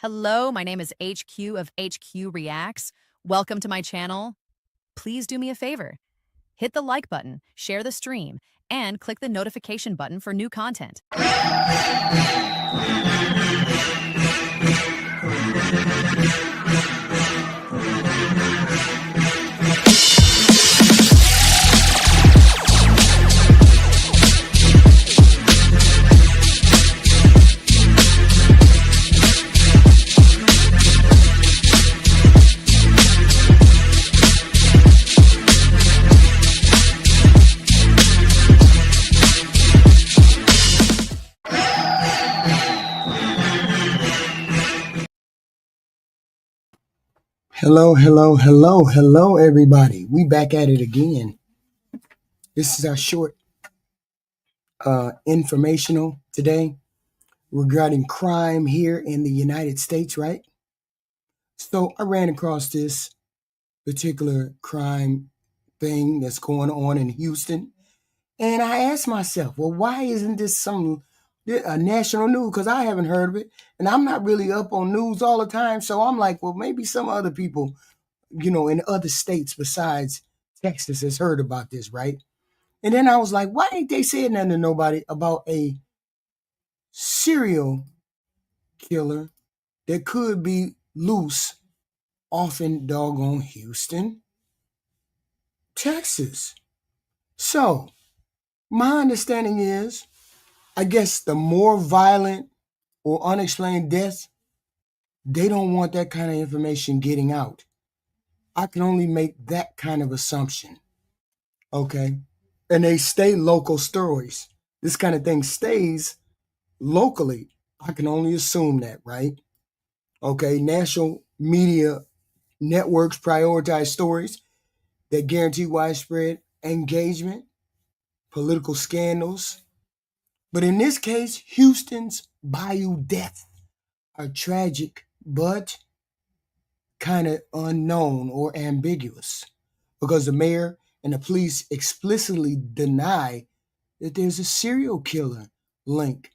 Hello, my name is HQ of HQ Reacts. Welcome to my channel. Please do me a favor. Hit the like button, share the stream, and click the notification button for new content. Hello, everybody. We back at it again. This is our short informational today regarding crime here in the United States, right? So I ran across this particular crime thing that's going on in Houston, and I asked myself, well, why isn't this a national news? Because I haven't heard of it, and I'm not really up on news all the time. So I'm like, well, maybe some other people in other states besides Texas has heard about this, right? And then I was like, why ain't they saying nothing to nobody about a serial killer that could be loose off in doggone Houston, Texas? So my understanding is, I guess the more violent or unexplained deaths, they don't want that kind of information getting out. I can only make that kind of assumption. Okay. And they stay local stories. This kind of thing stays locally. I can only assume that, right? Okay. National media networks prioritize stories that guarantee widespread engagement, political scandals. But in this case, Houston's Bayou deaths are tragic, but kind of unknown or ambiguous because the mayor and the police explicitly deny that there's a serial killer link.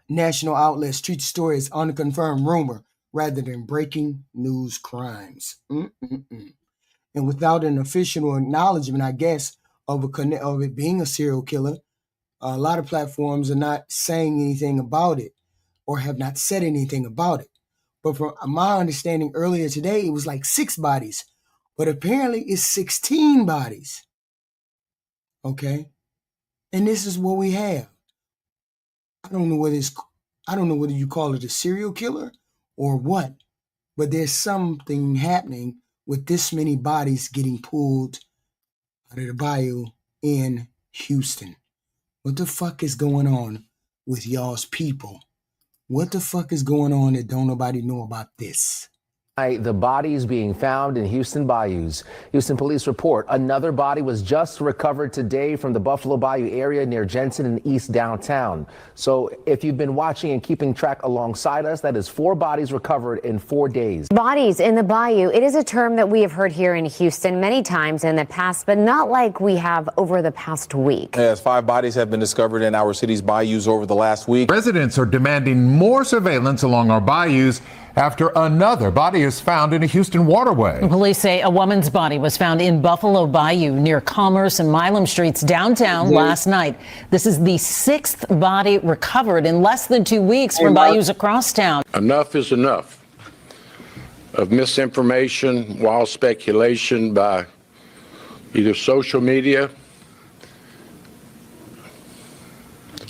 National outlets treat the story as unconfirmed rumor rather than breaking news crimes. And without an official acknowledgement, I guess, of it being a serial killer, a lot of platforms are not saying anything about it or have not said anything about it. But from my understanding earlier today, it was like 6 bodies, but apparently it's 16 bodies. Okay. And this is what we have. I don't know whether you call it a serial killer or what, but there's something happening with this many bodies getting pulled out of the bayou in Houston. What the fuck is going on with y'all's people? What the fuck is going on that don't nobody know about this? The bodies being found in Houston bayous. Houston police report another body was just recovered today from the Buffalo Bayou area near Jensen and East downtown. So if you've been watching and keeping track alongside us, that is 4 bodies recovered in 4 days. Bodies in the bayou. It is a term that we have heard here in Houston many times in the past, but not like we have over the past week. Yes, 5 bodies have been discovered in our city's bayous over the last week. Residents are demanding more surveillance along our bayous after another body is found in a Houston waterway. Police say a woman's body was found in Buffalo Bayou near Commerce and Milam Streets downtown last night. This is the 6th body recovered in less than 2 weeks from bayous across town. Enough is enough of misinformation, wild speculation by either social media,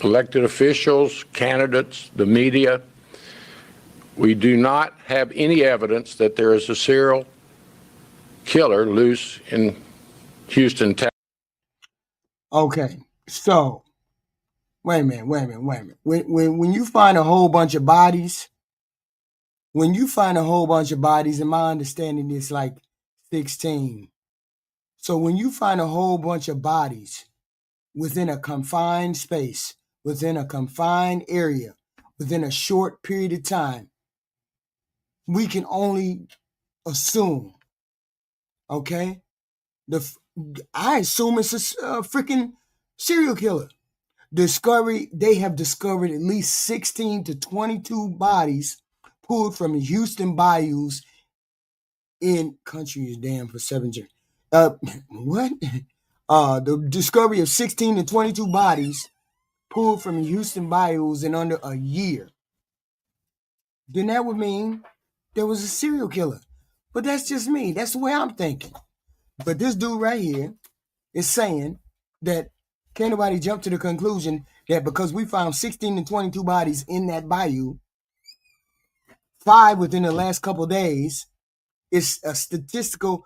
elected officials, candidates, the media. We do not have any evidence that there is a serial killer loose in Houston, Texas. Okay, so wait a minute. When you find a whole bunch of bodies, and my understanding is like 16. So when you find a whole bunch of bodies within a confined space, within a confined area, within a short period of time, we can only assume, okay? I assume it's a freaking serial killer. They have discovered at least 16 to 22 bodies pulled from Houston bayous in country is damn for 7 years. What? The discovery of 16 to 22 bodies pulled from Houston bayous in under a year. Then that would mean there was a serial killer. But that's just me. That's the way I'm thinking. But this dude right here is saying that can't nobody jump to the conclusion that because we found 16 to 22 bodies in that bayou, 5 within the last couple of days, it's a statistical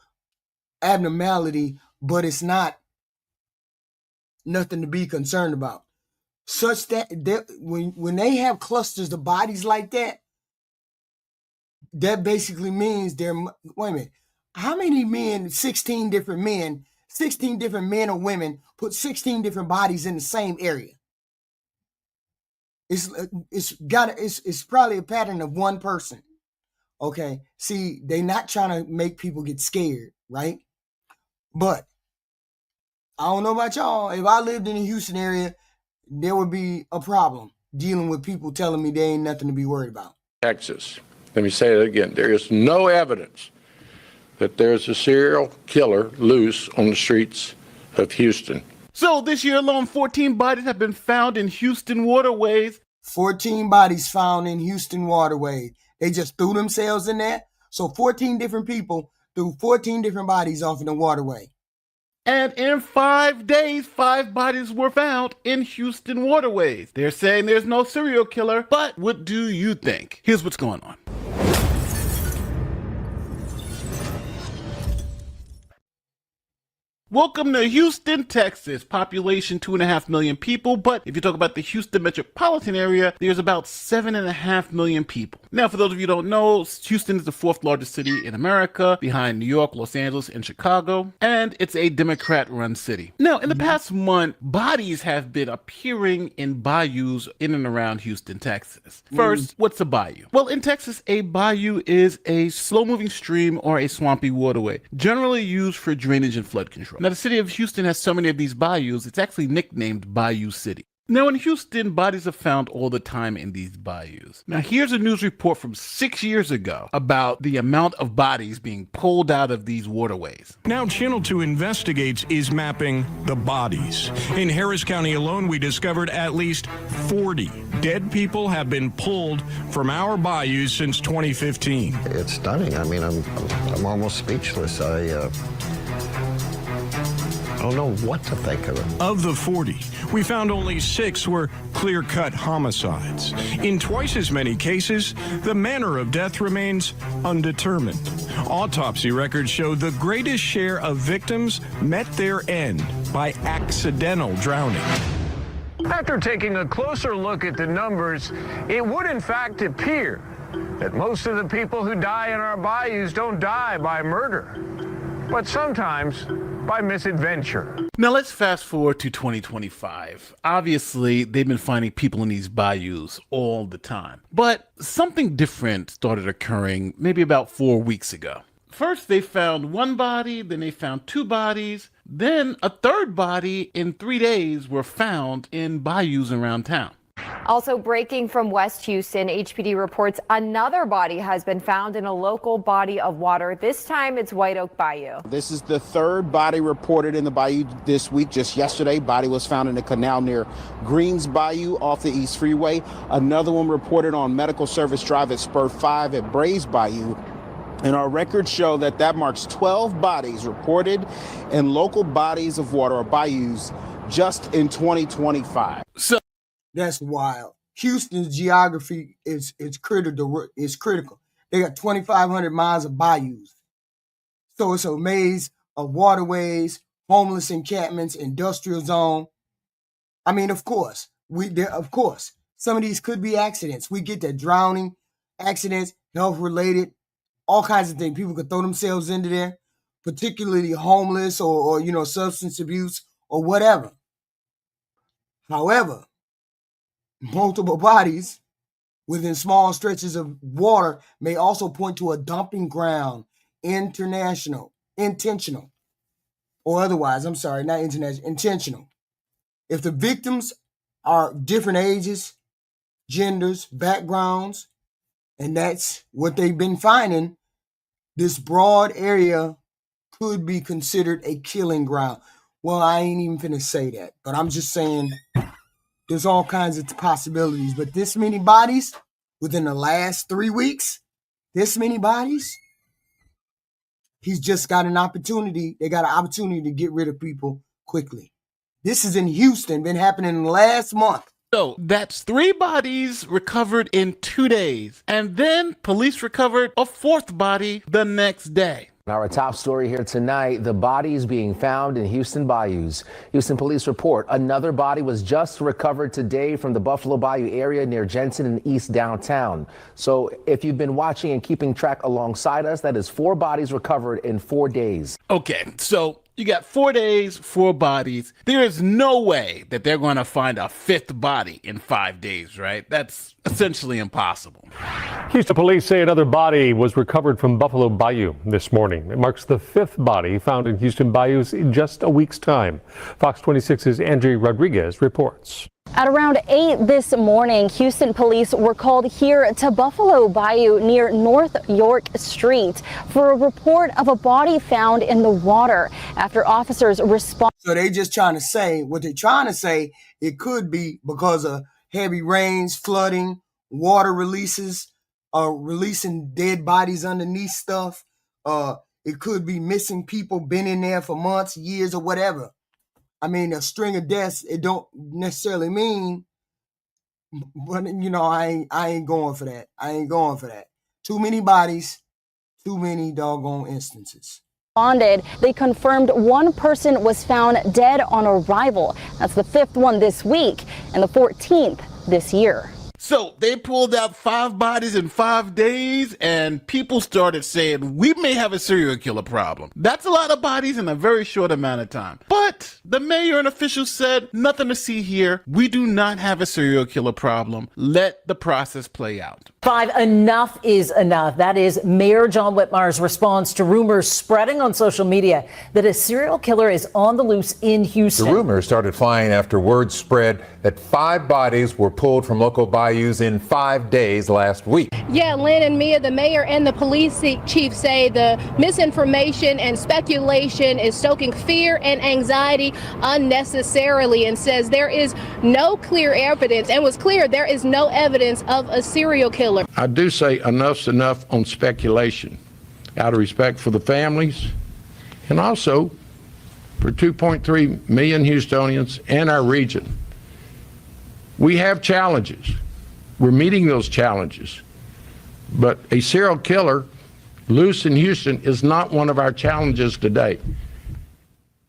abnormality, but it's not nothing to be concerned about. Such that when they have clusters of bodies like that, that basically means wait a minute, how many men, 16 different men or women put 16 different bodies in the same area? It's probably a pattern of one person. Okay, see, they're not trying to make people get scared, right? But I don't know about y'all. If I lived in the Houston area, there would be a problem dealing with people telling me there ain't nothing to be worried about. Texas. Let me say that again. There is no evidence that there's a serial killer loose on the streets of Houston. So this year alone, 14 bodies have been found in Houston waterways. 14 bodies found in Houston waterways. They just threw themselves in there. So 14 different people threw 14 different bodies off in the waterway. And in 5 days, 5 bodies were found in Houston waterways. They're saying there's no serial killer, but what do you think? Here's what's going on. Welcome to Houston, Texas. Population 2.5 million people, but if you talk about the Houston metropolitan area, there's about 7.5 million people. Now, for those of you who don't know, Houston is the 4th largest city in America, behind New York, Los Angeles, and Chicago, and it's a Democrat-run city. Now, in the past month, bodies have been appearing in bayous in and around Houston, Texas. First, what's a bayou? Well, in Texas, a bayou is a slow-moving stream or a swampy waterway, generally used for drainage and flood control. Now, the city of Houston has so many of these bayous, it's actually nicknamed Bayou City. Now, in Houston, bodies are found all the time in these bayous. Now, here's a news report from 6 years ago about the amount of bodies being pulled out of these waterways. Now, Channel 2 Investigates is mapping the bodies. In Harris County alone, we discovered at least 40 dead people have been pulled from our bayous since 2015. It's stunning. I mean, I'm almost speechless. I don't know what to think of it. Of the 40, we found only 6 were clear-cut homicides. In twice as many cases, the manner of death remains undetermined. Autopsy records show the greatest share of victims met their end by accidental drowning. After taking a closer look at the numbers, it would in fact appear that most of the people who die in our bayous don't die by murder, but sometimes by misadventure. Now let's fast forward to 2025. Obviously, they've been finding people in these bayous all the time. But something different started occurring maybe about 4 weeks ago. First, they found 1 body, then they found 2 bodies, then a 3rd body in 3 days were found in bayous around town. Also breaking from West Houston, HPD reports another body has been found in a local body of water. This time it's White Oak Bayou. This is the 3rd body reported in the bayou this week. Just yesterday, body was found in a canal near Greens Bayou off the East Freeway. Another one reported on Medical Service Drive at Spur 5 at Brays Bayou. And our records show that marks 12 bodies reported in local bodies of water or bayous just in 2025. So that's wild. Houston's geography is critical. They got 2,500 miles of bayous. So it's a maze of waterways, homeless encampments, industrial zone. I mean, of course, some of these could be accidents. We get that drowning, accidents, health-related, all kinds of things. People could throw themselves into there, particularly homeless or substance abuse or whatever. However, multiple bodies within small stretches of water may also point to a dumping ground, intentional, or otherwise, intentional. If the victims are different ages, genders, backgrounds, and that's what they've been finding. This broad area could be considered a killing ground. Well, I ain't even finna say that, but I'm just saying there's all kinds of possibilities. But this many bodies within the last 3 weeks, this many bodies, he's just got an opportunity. They got an opportunity to get rid of people quickly. This is in Houston, been happening last month. So that's 3 bodies recovered in 2 days. And then police recovered a 4th body the next day. Our top story here tonight, the bodies being found in Houston bayous. Houston police report another body was just recovered today from the Buffalo Bayou area near Jensen and East Downtown. So if you've been watching and keeping track alongside us, that is 4 bodies recovered in 4 days. Okay, so you got 4 days, 4 bodies. There is no way that they're going to find a 5th body in 5 days, right? That's essentially impossible. Houston police say another body was recovered from Buffalo Bayou this morning. It marks the 5th body found in Houston bayous in just a week's time. Fox 26's Andrea Rodriguez reports. At around 8 this morning, Houston police were called here to Buffalo Bayou near North York Street for a report of a body found in the water after officers responded. So they just trying to say, what they're trying to say, it could be because of heavy rains, flooding, water releases, releasing dead bodies underneath stuff. It could be missing people, been in there for months, years, or whatever. I mean, a string of deaths, it don't necessarily mean, but you know, I ain't going for that. I ain't going for that. Too many bodies, too many doggone instances. They confirmed one person was found dead on arrival. That's the 5th one this week and the 14th this year. So they pulled out 5 bodies in 5 days, and people started saying, we may have a serial killer problem. That's a lot of bodies in a very short amount of time. But the mayor and officials said, nothing to see here. We do not have a serial killer problem. Let the process play out. 5, enough is enough. That is Mayor John Whitmire's response to rumors spreading on social media that a serial killer is on the loose in Houston. The rumors started flying after word spread that 5 bodies were pulled from local bayous in 5 days last week. Yeah, Lynn and Mia, the mayor and the police chief say the misinformation and speculation is stoking fear and anxiety unnecessarily, and says there is no clear evidence, and was clear there is no evidence of a serial killer. I do say enough's enough on speculation, out of respect for the families and also for 2.3 million Houstonians and our region. We have challenges. We're meeting those challenges. But a serial killer loose in Houston is not one of our challenges today.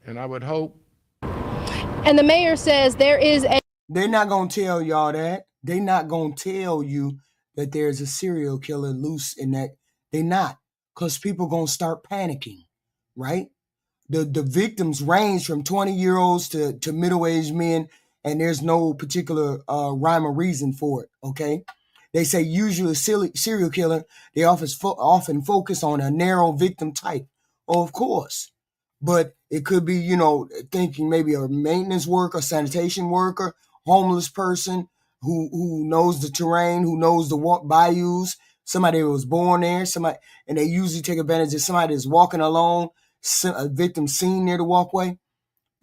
And I would hope. And the mayor says there is a... They're not going to tell y'all that. They're not going to tell you that there's a serial killer loose in that. They're not. Because people going to start panicking, right? The victims range from 20-year-olds to middle-aged men, and there's no particular rhyme or reason for it, okay? They say usually serial killer, they often focus on a narrow victim type. Oh, of course. But it could be, you know, thinking maybe a maintenance worker, sanitation worker, homeless person who knows the terrain, who knows the bayous, somebody who was born there, somebody, and they usually take advantage of somebody that's walking alone, a victim seen near the walkway.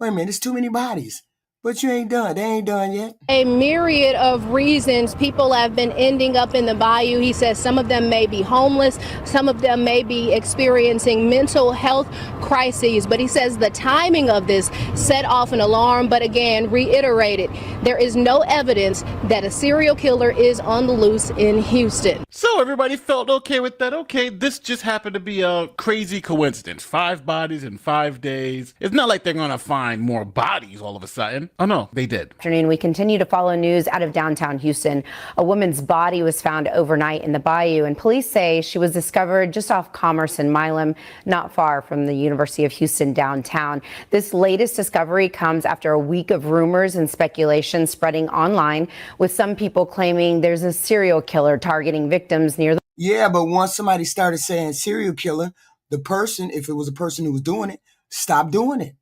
Wait a minute, there's too many bodies. But you ain't done. They ain't done yet. A myriad of reasons people have been ending up in the bayou. He says some of them may be homeless. Some of them may be experiencing mental health crises. But he says the timing of this set off an alarm. But again, reiterated, there is no evidence that a serial killer is on the loose in Houston. So everybody felt okay with that. Okay, this just happened to be a crazy coincidence. 5 bodies in 5 days. It's not like they're going to find more bodies all of a sudden. Oh, no, they did. Afternoon, we continue to follow news out of downtown Houston. A woman's body was found overnight in the bayou, and police say she was discovered just off Commerce and Milam, not far from the University of Houston downtown. This latest discovery comes after a week of rumors and speculation spreading online, with some people claiming there's a serial killer targeting victims near the... Yeah, but once somebody started saying serial killer, the person, if it was a person who was doing it, stopped doing it.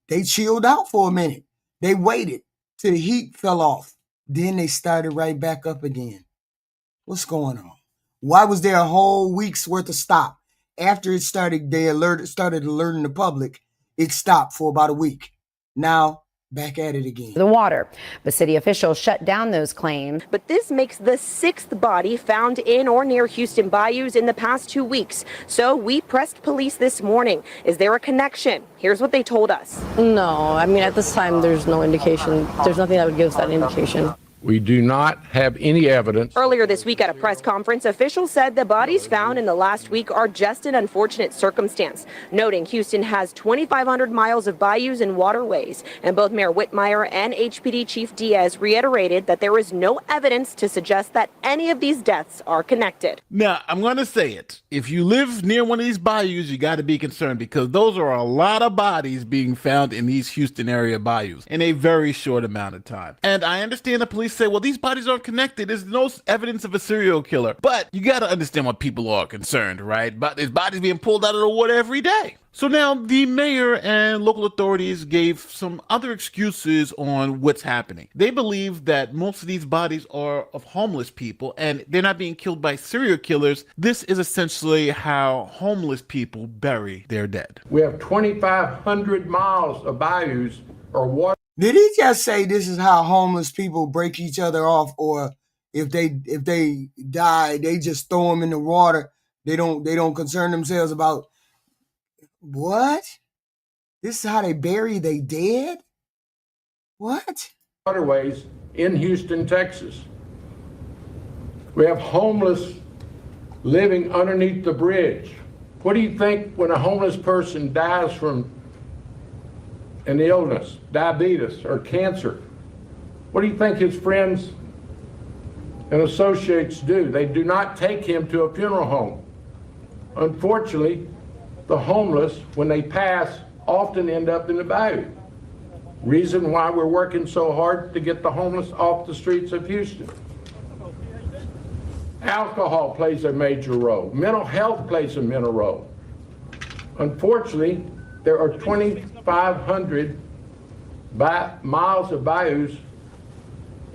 They chilled out for a minute. They waited till the heat fell off. Then they started right back up again. What's going on? Why was there a whole week's worth of stop? After it started, started alerting the public, it stopped for about a week. Now, back at it again. The water. But city officials shut down those claims. But this makes the sixth body found in or near Houston bayous in the past 2 weeks. So we pressed police this morning. Is there a connection? Here's what they told us. No, I mean, at this time, there's no indication. There's nothing that would give us that indication. We do not have any evidence. Earlier this week at a press conference, officials said the bodies found in the last week are just an unfortunate circumstance, noting Houston has 2,500 miles of bayous and waterways. And both Mayor Whitmire and HPD Chief Diaz reiterated that there is no evidence to suggest that any of these deaths are connected. Now, I'm going to say it. If you live near one of these bayous, you got to be concerned because those are a lot of bodies being found in these Houston area bayous in a very short amount of time. And I understand the police say, well, these bodies aren't connected. There's no evidence of a serial killer. But you got to understand why people are concerned, right? But there's bodies being pulled out of the water every day. So now the mayor and local authorities gave some other excuses on what's happening. They believe that most of these bodies are of homeless people and they're not being killed by serial killers. This is essentially how homeless people bury their dead. We have 2,500 miles of bayous or water. Did he just say this is how homeless people break each other off, or if they die, they just throw them in the water? They don't concern themselves about what? This is how they bury they dead? What? Waterways in Houston, Texas. We have homeless living underneath the bridge. What do you think when a homeless person dies from an illness, diabetes or cancer? What do you think his friends and associates do? They do not take him to a funeral home. Unfortunately, the homeless, when they pass, often end up in the bayou. Reason why we're working so hard to get the homeless off the streets of Houston. Alcohol plays a major role. Mental health plays a major role. Unfortunately, there are 2,500 miles of bayous,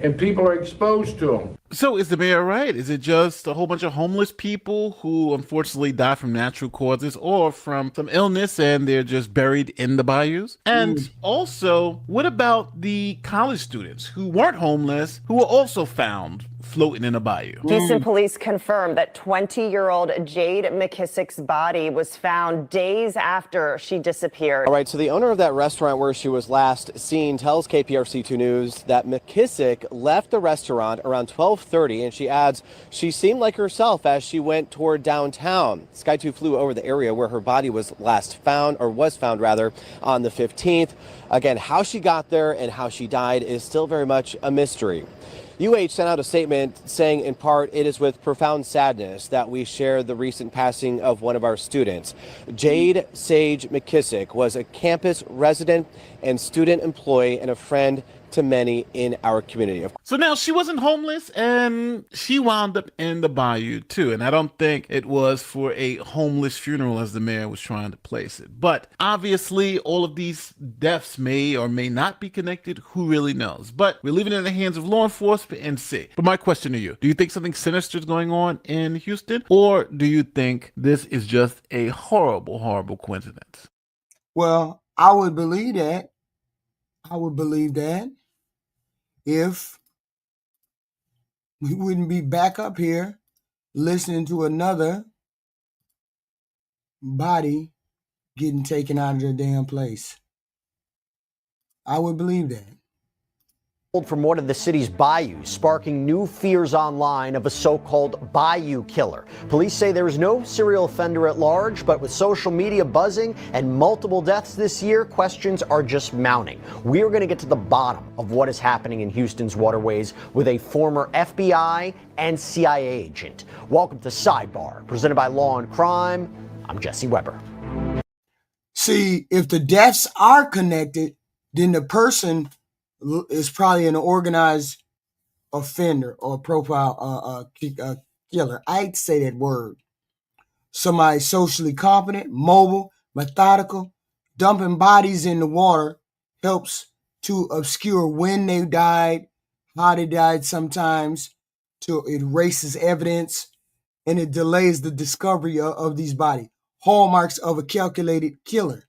and people are exposed to them. So is the mayor right? Is it just a whole bunch of homeless people who unfortunately die from natural causes or from some illness and they're just buried in the bayous? And also, what about the college students who weren't homeless, who were also found floating in a bayou? Houston police confirmed that 20-year-old Jade McKissick's body was found days after she disappeared. All right, so the owner of that restaurant where she was last seen tells KPRC2 News that McKissick left the restaurant around 12:30, and she adds she seemed like herself as she went toward downtown. Sky 2 flew over the area where her body was last found, or was found rather, on the 15th. Again, how she got there and how she died is still very much a mystery. UH sent out a statement saying, in part, it is with profound sadness that we share the recent passing of one of our students. Jade Sage McKissick was a campus resident and student employee and a friend to many in our community. So now she wasn't homeless and she wound up in the bayou too. And I don't think it was for a homeless funeral as the mayor was trying to place it. But obviously all of these deaths may or may not be connected. Who really knows? But we're leaving it in the hands of law enforcement and see. But my question to you, do you think something sinister is going on in Houston? Or do you think this is just a horrible, horrible coincidence? Well, I would believe that. I would believe that if we wouldn't be back up here listening to another body getting taken out of their damn place. I would believe that. From one of the city's bayous, sparking new fears online of a so-called bayou killer. Police say there is no serial offender at large, but with social media buzzing and multiple deaths this year, questions are just mounting. We are going to get to the bottom of what is happening in Houston's waterways with a former FBI and CIA agent. Welcome to Sidebar, presented by Law and Crime. I'm Jesse Weber. See, if the deaths are connected, then the person is probably an organized offender or profile killer. I hate to say that word. Somebody socially competent, mobile, methodical. Dumping bodies in the water helps to obscure when they died, how they died sometimes, to it erases evidence, and it delays the discovery of these bodies. Hallmarks of a calculated killer.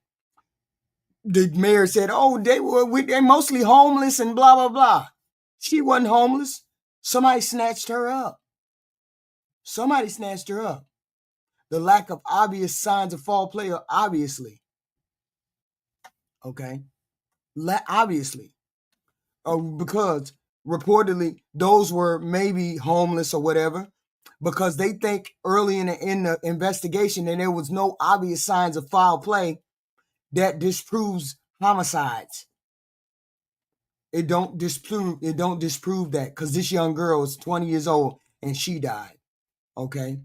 The mayor said, oh, they're mostly homeless and blah, blah, blah. She wasn't homeless. Somebody snatched her up. Somebody snatched her up. The lack of obvious signs of foul play, obviously. Okay? Obviously. Because reportedly, those were maybe homeless or whatever, because they think early in the investigation that there was no obvious signs of foul play. That disproves homicides. It don't disprove that, because this young girl is 20 years old and she died. Okay?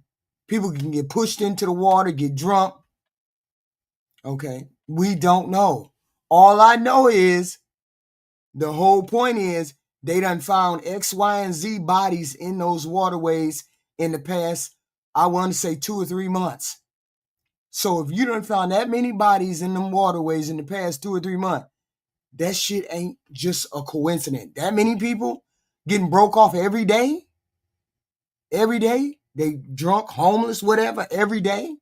People can get pushed into the water, get drunk. Okay? We don't know. All I know is the whole point is they done found X, Y, and Z bodies in those waterways in the past, I want to say 2 or 3 months. So if you done found that many bodies in them waterways in the past 2 or 3 months, that shit ain't just a coincidence. That many people getting broke off every day? Every day? They drunk, homeless, whatever, every day?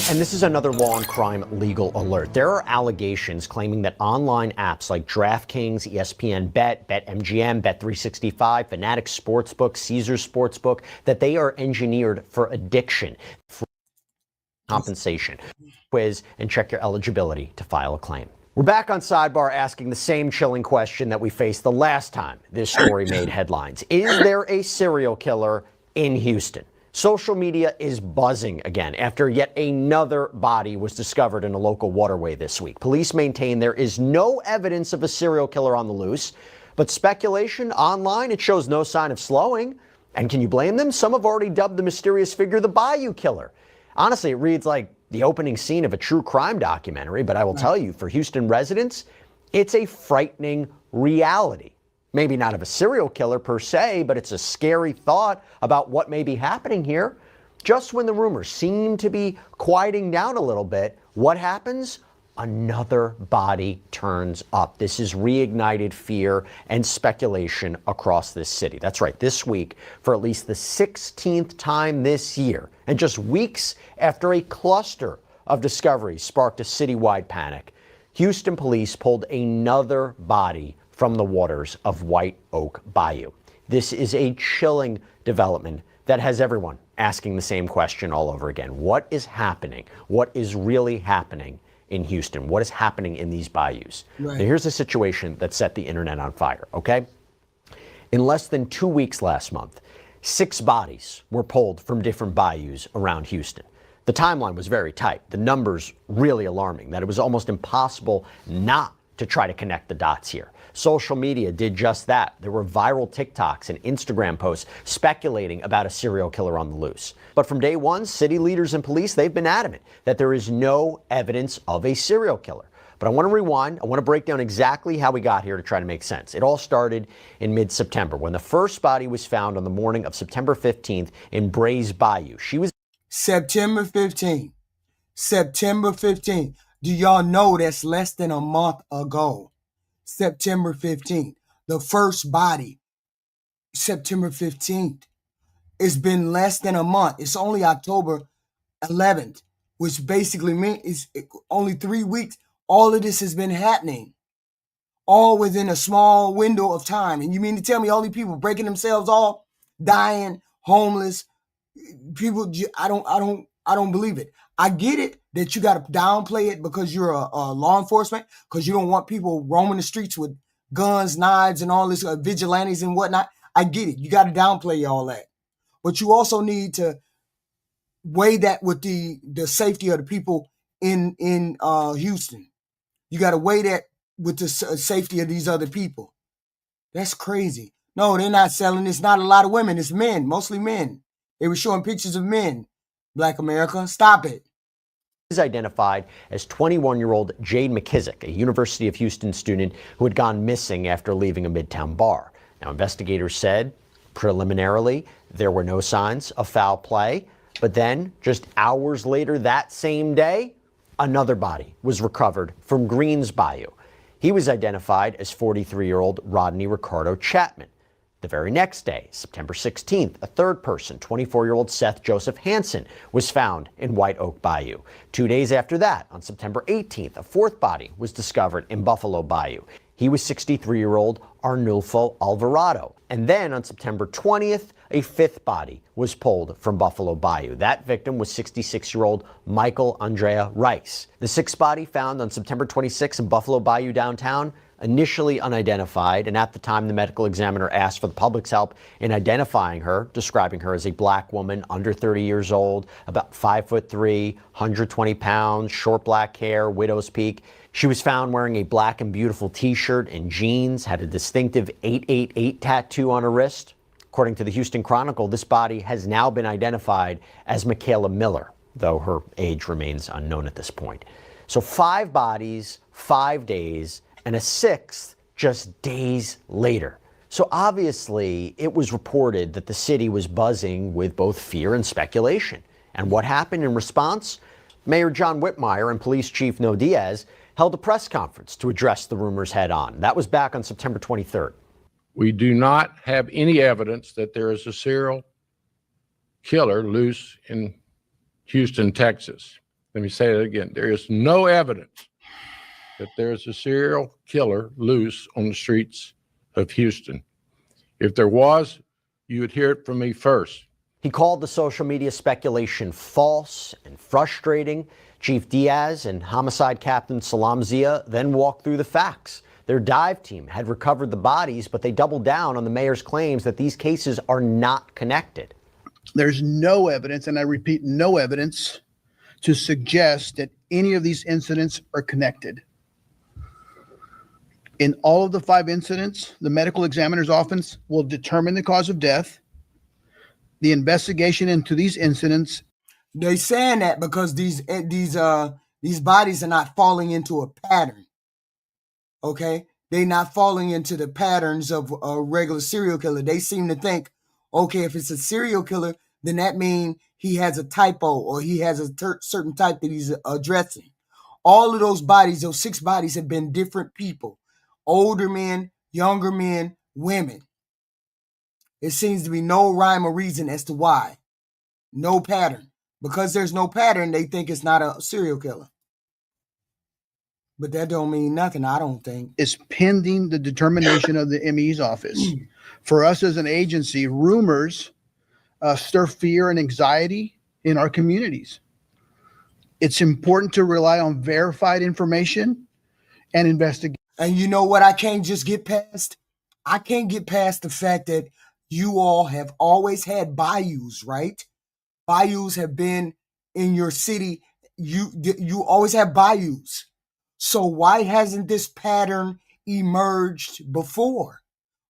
And this is another law and crime legal alert. There are allegations claiming that online apps like DraftKings, ESPN Bet, BetMGM, Bet365, Fanatics Sportsbook, Caesars Sportsbook, that they are engineered for addiction, for compensation. Quiz and check your eligibility to file a claim. We're back on Sidebar asking the same chilling question that we faced the last time this story made headlines. Is there a serial killer in Houston? Social media is buzzing again after yet another body was discovered in a local waterway this week. Police maintain there is no evidence of a serial killer on the loose, but speculation online, it shows no sign of slowing. And can you blame them? Some have already dubbed the mysterious figure the Bayou Killer. Honestly, it reads like the opening scene of a true crime documentary, but I will tell you, for Houston residents, it's a frightening reality. Maybe not of a serial killer per se, but it's a scary thought about what may be happening here. Just when the rumors seem to be quieting down a little bit, what happens? Another body turns up. This is reignited fear and speculation across this city. That's right, this week, for at least the 16th time this year, and just weeks after a cluster of discoveries sparked a citywide panic, Houston police pulled another body from the waters of White Oak Bayou. This is a chilling development that has everyone asking the same question all over again. What is happening? What is really happening in Houston? What is happening in these bayous? Right. Now, here's the situation that set the internet on fire, okay? In less than 2 weeks last month, 6 bodies were pulled from different bayous around Houston. The timeline was very tight. The numbers really alarming, that it was almost impossible not to try to connect the dots here. Social media did just that. There were viral TikToks and Instagram posts speculating about a serial killer on the loose. But from day one, city leaders and police, they've been adamant that there is no evidence of a serial killer. But I want to rewind. I want to break down exactly how we got here to try to make sense. It all started in mid-September when the first body was found on the morning of September 15th in Brays Bayou. She was September 15th. September 15th. Do y'all know that's less than a month ago? September 15th. The first body, September 15th. It's been less than a month. It's only October 11th, which basically means it's only 3 weeks. All of this has been happening, all within a small window of time. And you mean to tell me all these people breaking themselves off, dying, homeless, people? I don't believe it. I get it that you got to downplay it because you're a law enforcement, because you don't want people roaming the streets with guns, knives, and all this vigilantes and whatnot. I get it. You got to downplay all that. But you also need to weigh that with the safety of the people in Houston. You got to weigh that with the safety of these other people. That's crazy. No, they're not selling. It's not a lot of women. It's men, mostly men. They were showing pictures of men. Black America, stop it. Is identified as 21-year-old Jade McKissick, a University of Houston student who had gone missing after leaving a Midtown bar. Now, investigators said preliminarily there were no signs of foul play, but then just hours later that same day, another body was recovered from Greens Bayou. He was identified as 43-year-old Rodney Ricardo Chapman. The very next day, September 16th, a third person, 24-year-old Seth Joseph Hansen, was found in White Oak Bayou. 2 days after that, on September 18th, a fourth body was discovered in Buffalo Bayou. He was 63-year-old Arnulfo Alvarado. And then on September 20th, a fifth body was pulled from Buffalo Bayou. That victim was 66-year-old Michael Andrea Rice. The sixth body found on September 26th in Buffalo Bayou downtown, initially unidentified, and at the time the medical examiner asked for the public's help in identifying her, describing her as a black woman under 30 years old, about 5'3", 120 pounds, short black hair, widow's peak. She was found wearing a black and beautiful t-shirt and jeans, had a distinctive 888 tattoo on her wrist. According to the Houston Chronicle, this body has now been identified as Michaela Miller, though her age remains unknown at this point. So 5 bodies, 5 days, and a sixth just days later. So obviously, it was reported that the city was buzzing with both fear and speculation. And what happened in response? Mayor John Whitmire and Police Chief No Diaz held a press conference to address the rumors head on. That was back on September 23rd. We do not have any evidence that there is a serial killer loose in Houston, Texas. Let me say that again. There is no evidence that there is a serial killer loose on the streets of Houston. If there was, you would hear it from me first. He called the social media speculation false and frustrating. Chief Diaz and Homicide Captain Salam Zia then walked through the facts. Their dive team had recovered the bodies, but they doubled down on the mayor's claims that these cases are not connected. There's no evidence, and I repeat, no evidence to suggest that any of these incidents are connected. In all of the 5 incidents, the medical examiner's office will determine the cause of death. The investigation into these incidents. They're saying that because these bodies are not falling into a pattern. Okay, they're not falling into the patterns of a regular serial killer. They seem to think, okay, if it's a serial killer, then that means he has a typo or he has a certain type that he's addressing. All of those bodies, those 6 bodies, have been different people. Older men, younger men, women. It seems to be no rhyme or reason as to why. No pattern. Because there's no pattern, they think it's not a serial killer. But that don't mean nothing, I don't think. Is pending the determination of the ME's office. For us as an agency, rumors stir fear and anxiety in our communities. It's important to rely on verified information and investigate. And you know what I can't just get past? I can't get past the fact that you all have always had bayous, right? Bayous have been in your city. You always have bayous. So why hasn't this pattern emerged before?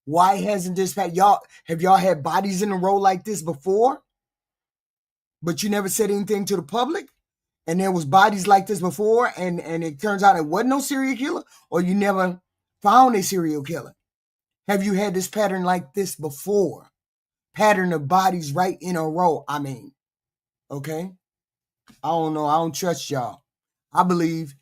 Why hasn't this pattern? Have y'all had bodies in a row like this before? But you never said anything to the public? And there was bodies like this before, and it turns out it wasn't no serial killer, or you never found a serial killer? Have you had this pattern like this before? Pattern of bodies right in a row, I mean. Okay? I don't know. I don't trust y'all. I believe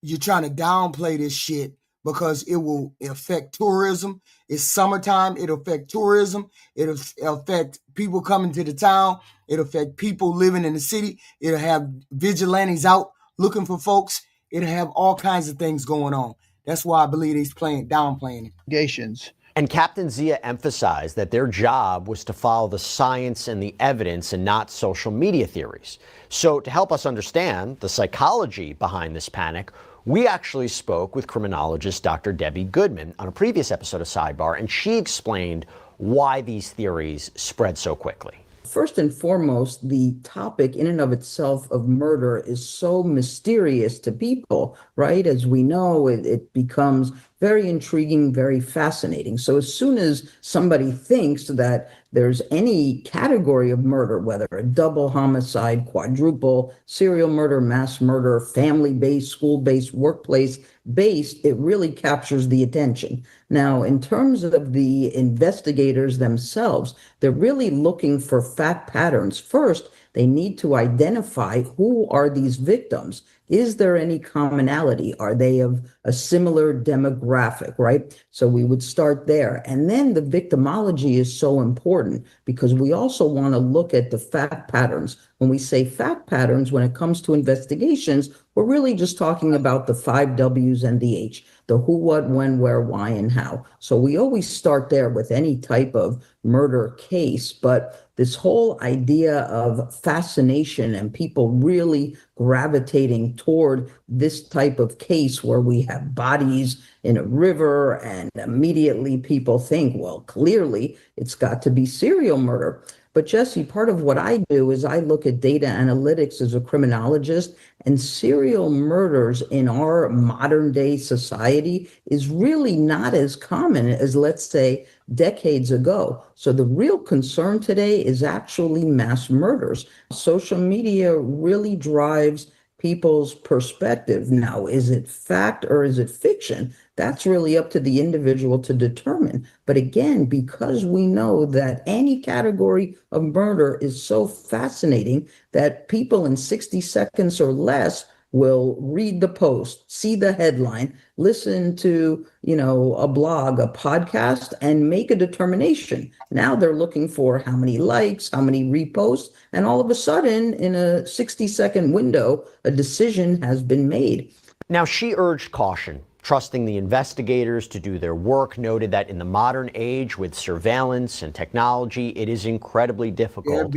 you're trying to downplay this shit because it will affect tourism. It's summertime. It'll affect tourism. It'll affect people coming to the town. It'll affect people living in the city. It'll have vigilantes out looking for folks. It'll have all kinds of things going on. That's why I believe he's downplaying it. And Captain Zia emphasized that their job was to follow the science and the evidence and not social media theories. So to help us understand the psychology behind this panic, we actually spoke with criminologist Dr. Debbie Goodman on a previous episode of Sidebar, and she explained why these theories spread so quickly. First and foremost, the topic in and of itself of murder is so mysterious to people, right? As we know, it becomes very intriguing, very fascinating. So as soon as somebody thinks that there's any category of murder, whether a double homicide, quadruple, serial murder, mass murder, family-based, school-based, workplace-based, it really captures the attention. Now, in terms of the investigators themselves, they're really looking for fact patterns. First, They need to identify who are these victims. Is there any commonality? Are they of a similar demographic, right? So we would start there. And then the victimology is so important because we also want to look at the fact patterns. When we say fact patterns, when it comes to investigations, we're really just talking about the 5 W's and the H, the who, what, when, where, why, and how. So we always start there with any type of murder case, but this whole idea of fascination and people really gravitating toward this type of case where we have bodies in a river and immediately people think, well, clearly it's got to be serial murder. But Jesse, part of what I do is I look at data analytics as a criminologist, and serial murders in our modern day society is really not as common as, let's say, decades ago. So the real concern today is actually mass murders. Social media really drives people's perspective. Now, is it fact or is it fiction? That's really up to the individual to determine. But again, because we know that any category of murder is so fascinating that people in 60 seconds or less will read the post, see the headline, listen to, a blog, a podcast, and make a determination. Now they're looking for how many likes, how many reposts, and all of a sudden, in a 60-second window, a decision has been made. Now, she urged caution, trusting the investigators to do their work, noted that in the modern age with surveillance and technology, it is incredibly difficult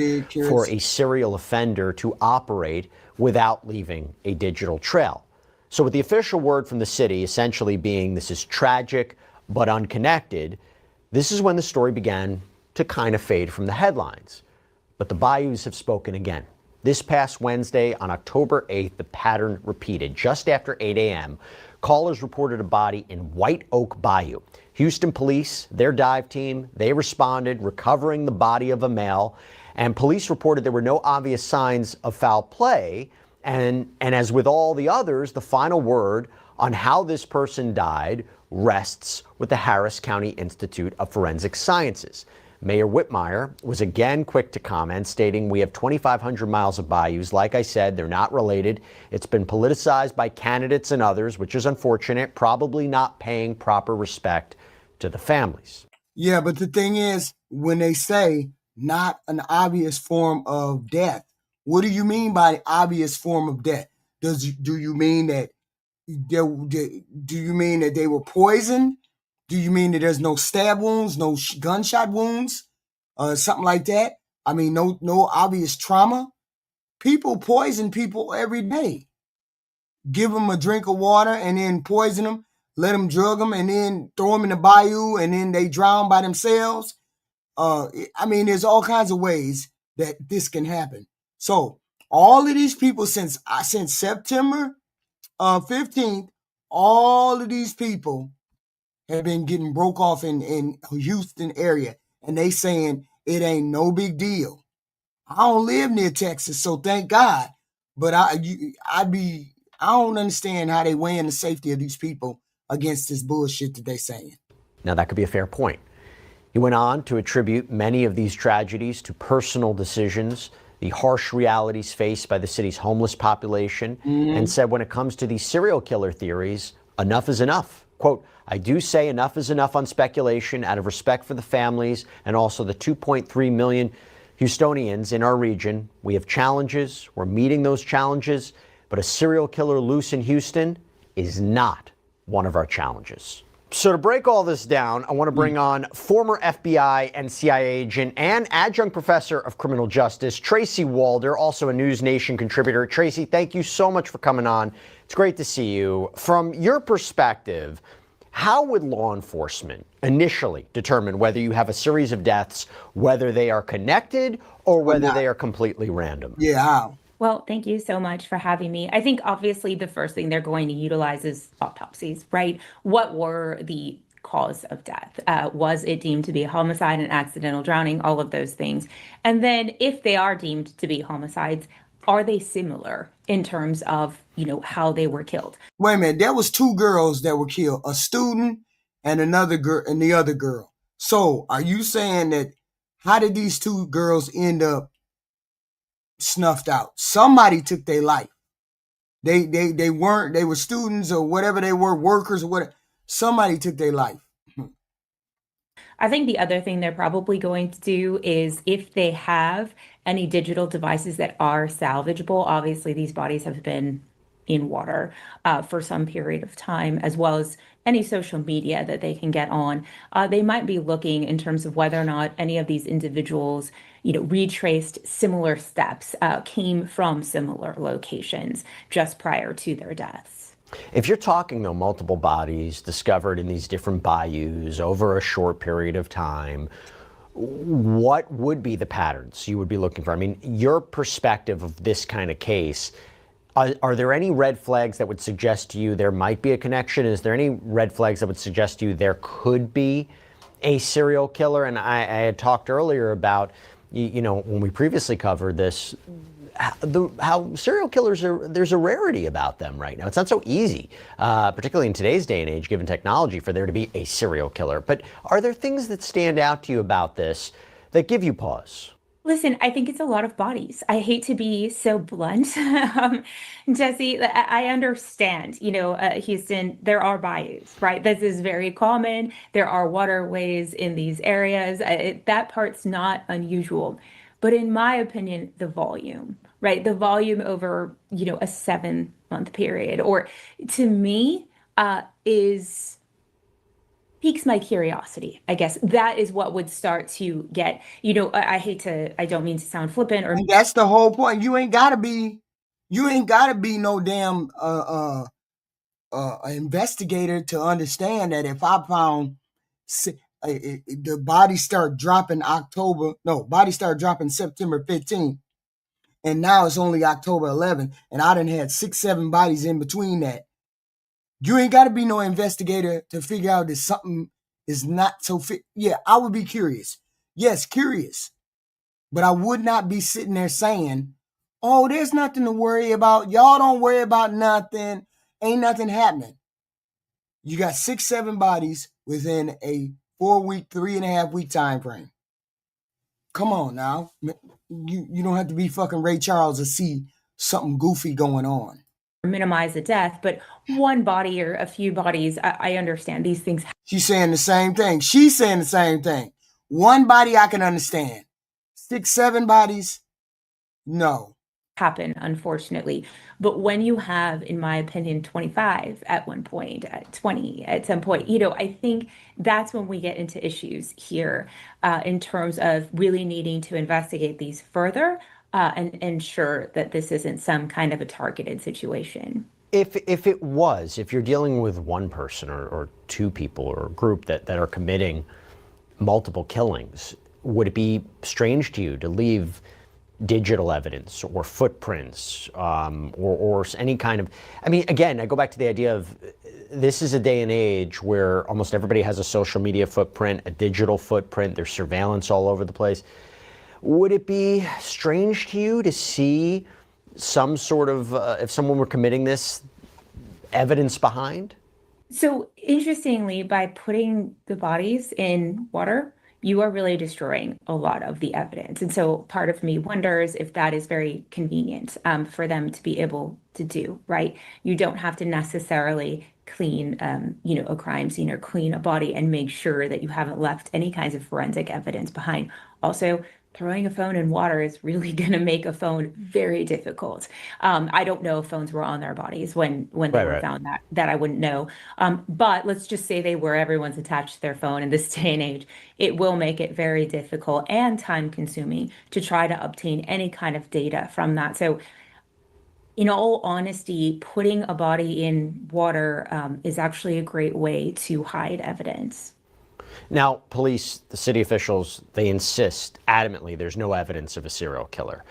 for a serial offender to operate without leaving a digital trail. So with the official word from the city essentially being this is tragic but unconnected, this is when the story began to kind of fade from the headlines. But the bayous have spoken again. This past Wednesday, on October 8th, the pattern repeated. Just after 8 a.m., callers reported a body in White Oak Bayou. Houston police, their dive team, they responded, recovering the body of a male. And police reported there were no obvious signs of foul play. And as with all the others, the final word on how this person died rests with the Harris County Institute of Forensic Sciences. Mayor Whitmire was again quick to comment, stating, "We have 2,500 miles of bayous. Like I said, they're not related. It's been politicized by candidates and others, which is unfortunate, probably not paying proper respect to the families." Yeah, but the thing is, when they say not an obvious form of death, what do you mean by obvious form of death? Do you mean that they were poisoned? Do you mean that there's no stab wounds, no gunshot wounds, something like that? I mean, no obvious trauma. People poison people every day. Give them a drink of water and then poison them, let them drug them and then throw them in the bayou and then they drown by themselves. I mean, there's all kinds of ways that this can happen. So all of these people since September 15th, all of these people have been getting broke off in Houston area, and they saying it ain't no big deal. I don't live near Texas, so thank God. But I don't understand how they weighing the safety of these people against this bullshit that they saying. Now, that could be a fair point. He went on to attribute many of these tragedies to personal decisions, the harsh realities faced by the city's homeless population, and said when it comes to these serial killer theories, enough is enough. Quote, "I do say enough is enough on speculation out of respect for the families and also the 2.3 million Houstonians in our region. We have challenges. We're meeting those challenges. But a serial killer loose in Houston is not one of our challenges." So to break all this down, I want to bring on former FBI and CIA agent and adjunct professor of criminal justice, Tracy Walder, also a News Nation contributor. Tracy, thank you so much for coming on. It's great to see you. From your perspective, how would law enforcement initially determine whether you have a series of deaths, whether they are connected or whether they are completely random? Yeah, how? Well, thank you so much for having me. I think obviously the first thing they're going to utilize is autopsies, right? What were the cause of death? Was it deemed to be a homicide, an accidental drowning, all of those things? And then if they are deemed to be homicides, are they similar in terms of, how they were killed? Wait a minute, there was 2 girls that were killed, a student and another girl and the other girl. So are you saying that how did these 2 girls end up snuffed out. Somebody took their life. They were students or whatever they were, workers or whatever. Somebody took their life. I think the other thing they're probably going to do is if they have any digital devices that are salvageable, obviously these bodies have been in water for some period of time, as well as any social media that they can get on. They might be looking in terms of whether or not any of these individuals, retraced similar steps, came from similar locations just prior to their deaths. If you're talking, though, multiple bodies discovered in these different bayous over a short period of time, what would be the patterns you would be looking for? I mean, your perspective of this kind of case, are there any red flags that would suggest to you there might be a connection? Is there any red flags that would suggest to you there could be a serial killer? And I had talked earlier about, when we previously covered this, how serial killers there's a rarity about them right now. It's not so easy, particularly in today's day and age, given technology, for there to be a serial killer. But are there things that stand out to you about this that give you pause? Listen, I think it's a lot of bodies. I hate to be so blunt, Jesse. I understand, Houston, there are bayous, right? This is very common. There are waterways in these areas. That part's not unusual. But in my opinion, the volume, right? The volume over, a 7-month period, or to me, piques my curiosity. I guess that is what would start to get, I don't mean to sound flippant, or And that's the whole point. You ain't gotta be no damn investigator to understand that if I found the body started dropping September 15th, and now it's only October 11th, and I done had 6-7 bodies in between that. You ain't got to be no investigator to figure out that something is not so fit. Yeah, I would be curious. Yes, curious. But I would not be sitting there saying, oh, there's nothing to worry about. Y'all don't worry about nothing. Ain't nothing happening. You got 6-7 bodies within a 4-week, 3.5-week time frame. Come on now. You don't have to be fucking Ray Charles to see something goofy going on. minimize the death, but one body or a few bodies, I understand these things. She's saying the same thing. She's saying the same thing. One body I can understand. 6-7 bodies, no. Happen, unfortunately. But when you have, in my opinion, 25 at one point, at 20 at some point, I think that's when we get into issues here in terms of really needing to investigate these further and ensure that this isn't some kind of a targeted situation. If you're dealing with one person or two people or a group that are committing multiple killings, would it be strange to you to leave digital evidence or footprints or any kind of, again, I go back to the idea of this is a day and age where almost everybody has a social media footprint, a digital footprint, there's surveillance all over the place. Would it be strange to you to see some sort of, if someone were committing this, evidence behind? So interestingly, by putting the bodies in water, you are really destroying a lot of the evidence. And so part of me wonders if that is very convenient for them to be able to do, right? You don't have to necessarily clean, a crime scene or clean a body and make sure that you haven't left any kinds of forensic evidence behind. Also, throwing a phone in water is really going to make a phone very difficult. I don't know if phones were on their bodies when they were found. That I wouldn't know. But let's just say they were. Everyone's attached to their phone in this day and age. It will make it very difficult and time consuming to try to obtain any kind of data from that. So in all honesty, putting a body in water is actually a great way to hide evidence. Now, police, the city officials, they insist adamantly there's no evidence of a serial killer.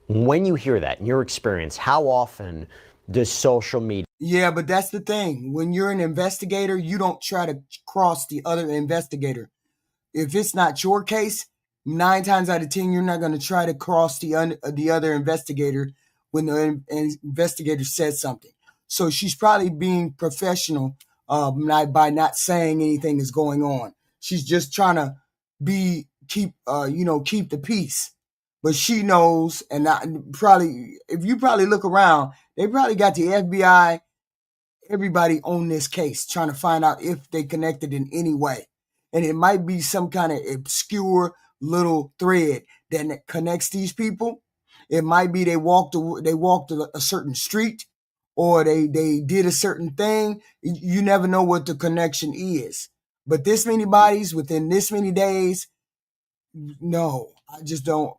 When you hear that, in your experience, how often does social media... Yeah, but that's the thing. When you're an investigator, you don't try to cross the other investigator. If it's not your case, 9 times out of 10, you're not going to try to cross the other investigator when the investigator says something. So she's probably being professional by not saying anything is going on. She's just trying to keep the peace. but she knows, and if you look around, they probably got the FBI, everybody on this case, trying to find out if they connected in any way. And it might be some kind of obscure little thread that connects these people. It might be they walked a certain street, or they did a certain thing. You never know what the connection is. But this many bodies within this many days, no, I just don't.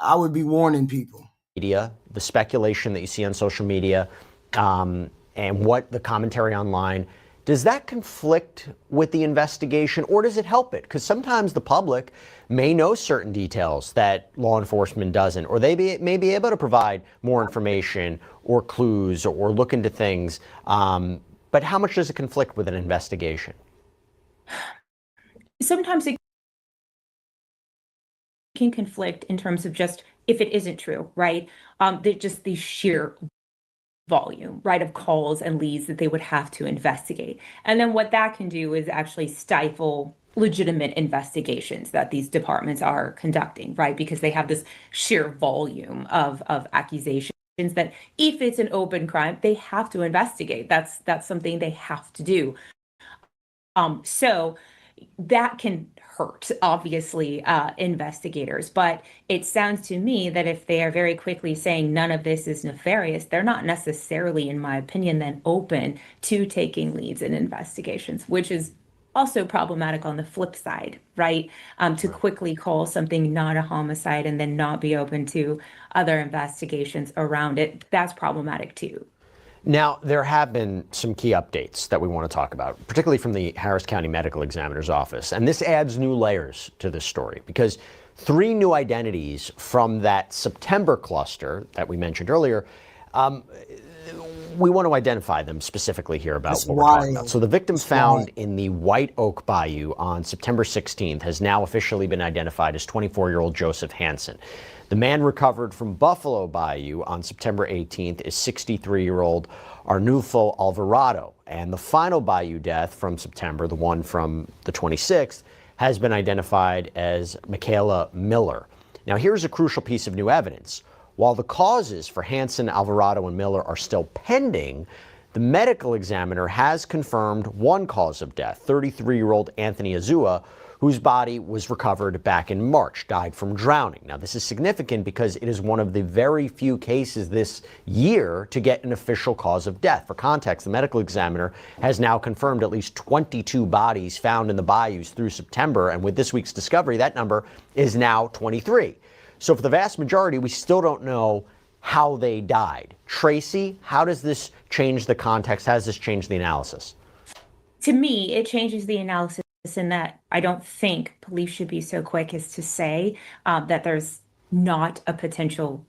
I would be warning people. Media, the speculation that you see on social media, and what the commentary online, does that conflict with the investigation, or does it help it? Because sometimes the public may know certain details that law enforcement doesn't, or they may be able to provide more information or clues or look into things. But how much does it conflict with an investigation? Sometimes it can conflict in terms of just if it isn't true, right? Just the sheer volume, right, of calls and leads that they would have to investigate. And then what that can do is actually stifle legitimate investigations that these departments are conducting, right? Because they have this sheer volume of accusations that if it's an open crime, they have to investigate. That's something they have to do. So that can hurt, obviously, investigators. But it sounds to me that if they are very quickly saying none of this is nefarious, they're not necessarily, in my opinion, then open to taking leads in investigations, which is also problematic on the flip side, right? To quickly call something not a homicide and then not be open to other investigations around it, that's problematic too. Now, there have been some key updates that we want to talk about, particularly from the Harris County Medical Examiner's Office. And this adds new layers to this story because 3 new identities from that September cluster that we mentioned earlier, we want to identify them specifically here about what we're talking about. So the victim found in the White Oak Bayou on September 16th has now officially been identified as 24-year-old Joseph Hansen. The man recovered from Buffalo Bayou on September 18th is 63-year-old Arnulfo Alvarado. And the final Bayou death from September, the one from the 26th, has been identified as Michaela Miller. Now, here's a crucial piece of new evidence. While the causes for Hansen, Alvarado, and Miller are still pending, the medical examiner has confirmed one cause of death, 33-year-old Anthony Azua, whose body was recovered back in March, died from drowning. Now, this is significant because it is one of the very few cases this year to get an official cause of death. For context, the medical examiner has now confirmed at least 22 bodies found in the bayous through September, and with this week's discovery, that number is now 23. So for the vast majority, we still don't know how they died. Tracy, how does this change the context? How does this change the analysis? To me, it changes the analysis in that I don't think police should be so quick as to say that there's not a potential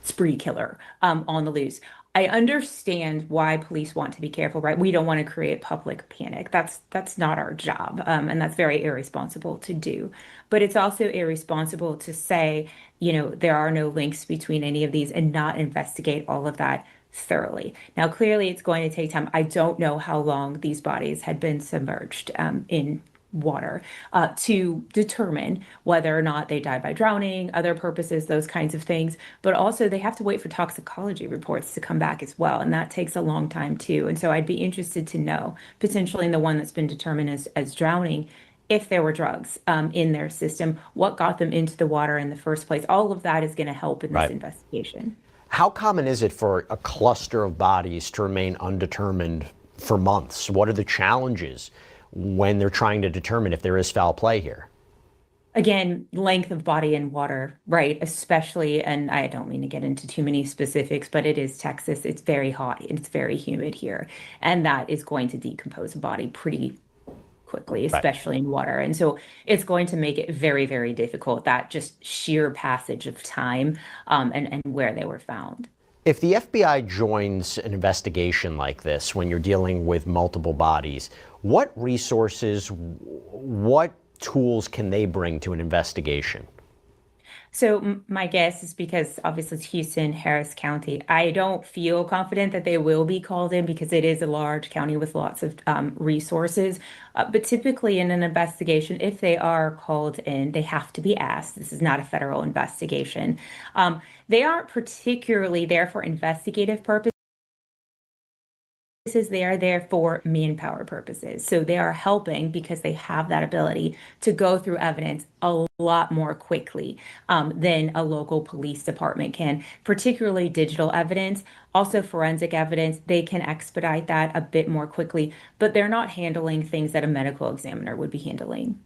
spree killer on the loose. I understand why police want to be careful, right? We don't want to create public panic. That's not our job, and that's very irresponsible to do. But it's also irresponsible to say, there are no links between any of these and not investigate all of that thoroughly. Now, clearly, it's going to take time. I don't know how long these bodies had been submerged in water to determine whether or not they died by drowning, other purposes, those kinds of things. But also, they have to wait for toxicology reports to come back as well, and that takes a long time too. And so I'd be interested to know, potentially in the one that's been determined as drowning, if there were drugs in their system, what got them into the water in the first place. All of that is going to help in this investigation. How common is it for a cluster of bodies to remain undetermined for months? What are the challenges when they're trying to determine if there is foul play here? Again, length of body in water, right? Especially, and I don't mean to get into too many specifics, but it is Texas. It's very hot and it's very humid here. And that is going to decompose a body pretty quickly, especially in water. And so it's going to make it very, very difficult, that just sheer passage of time and where they were found. If the FBI joins an investigation like this, when you're dealing with multiple bodies, what resources, what tools can they bring to an investigation? So my guess is because obviously it's Houston, Harris County. I don't feel confident that they will be called in because it is a large county with lots of resources. But typically in an investigation, if they are called in, they have to be asked. This is not a federal investigation. They aren't particularly there for investigative purposes. They are there for manpower purposes. So they are helping because they have that ability to go through evidence a lot more quickly than a local police department can, particularly digital evidence, also forensic evidence. They can expedite that a bit more quickly, but they're not handling things that a medical examiner would be handling.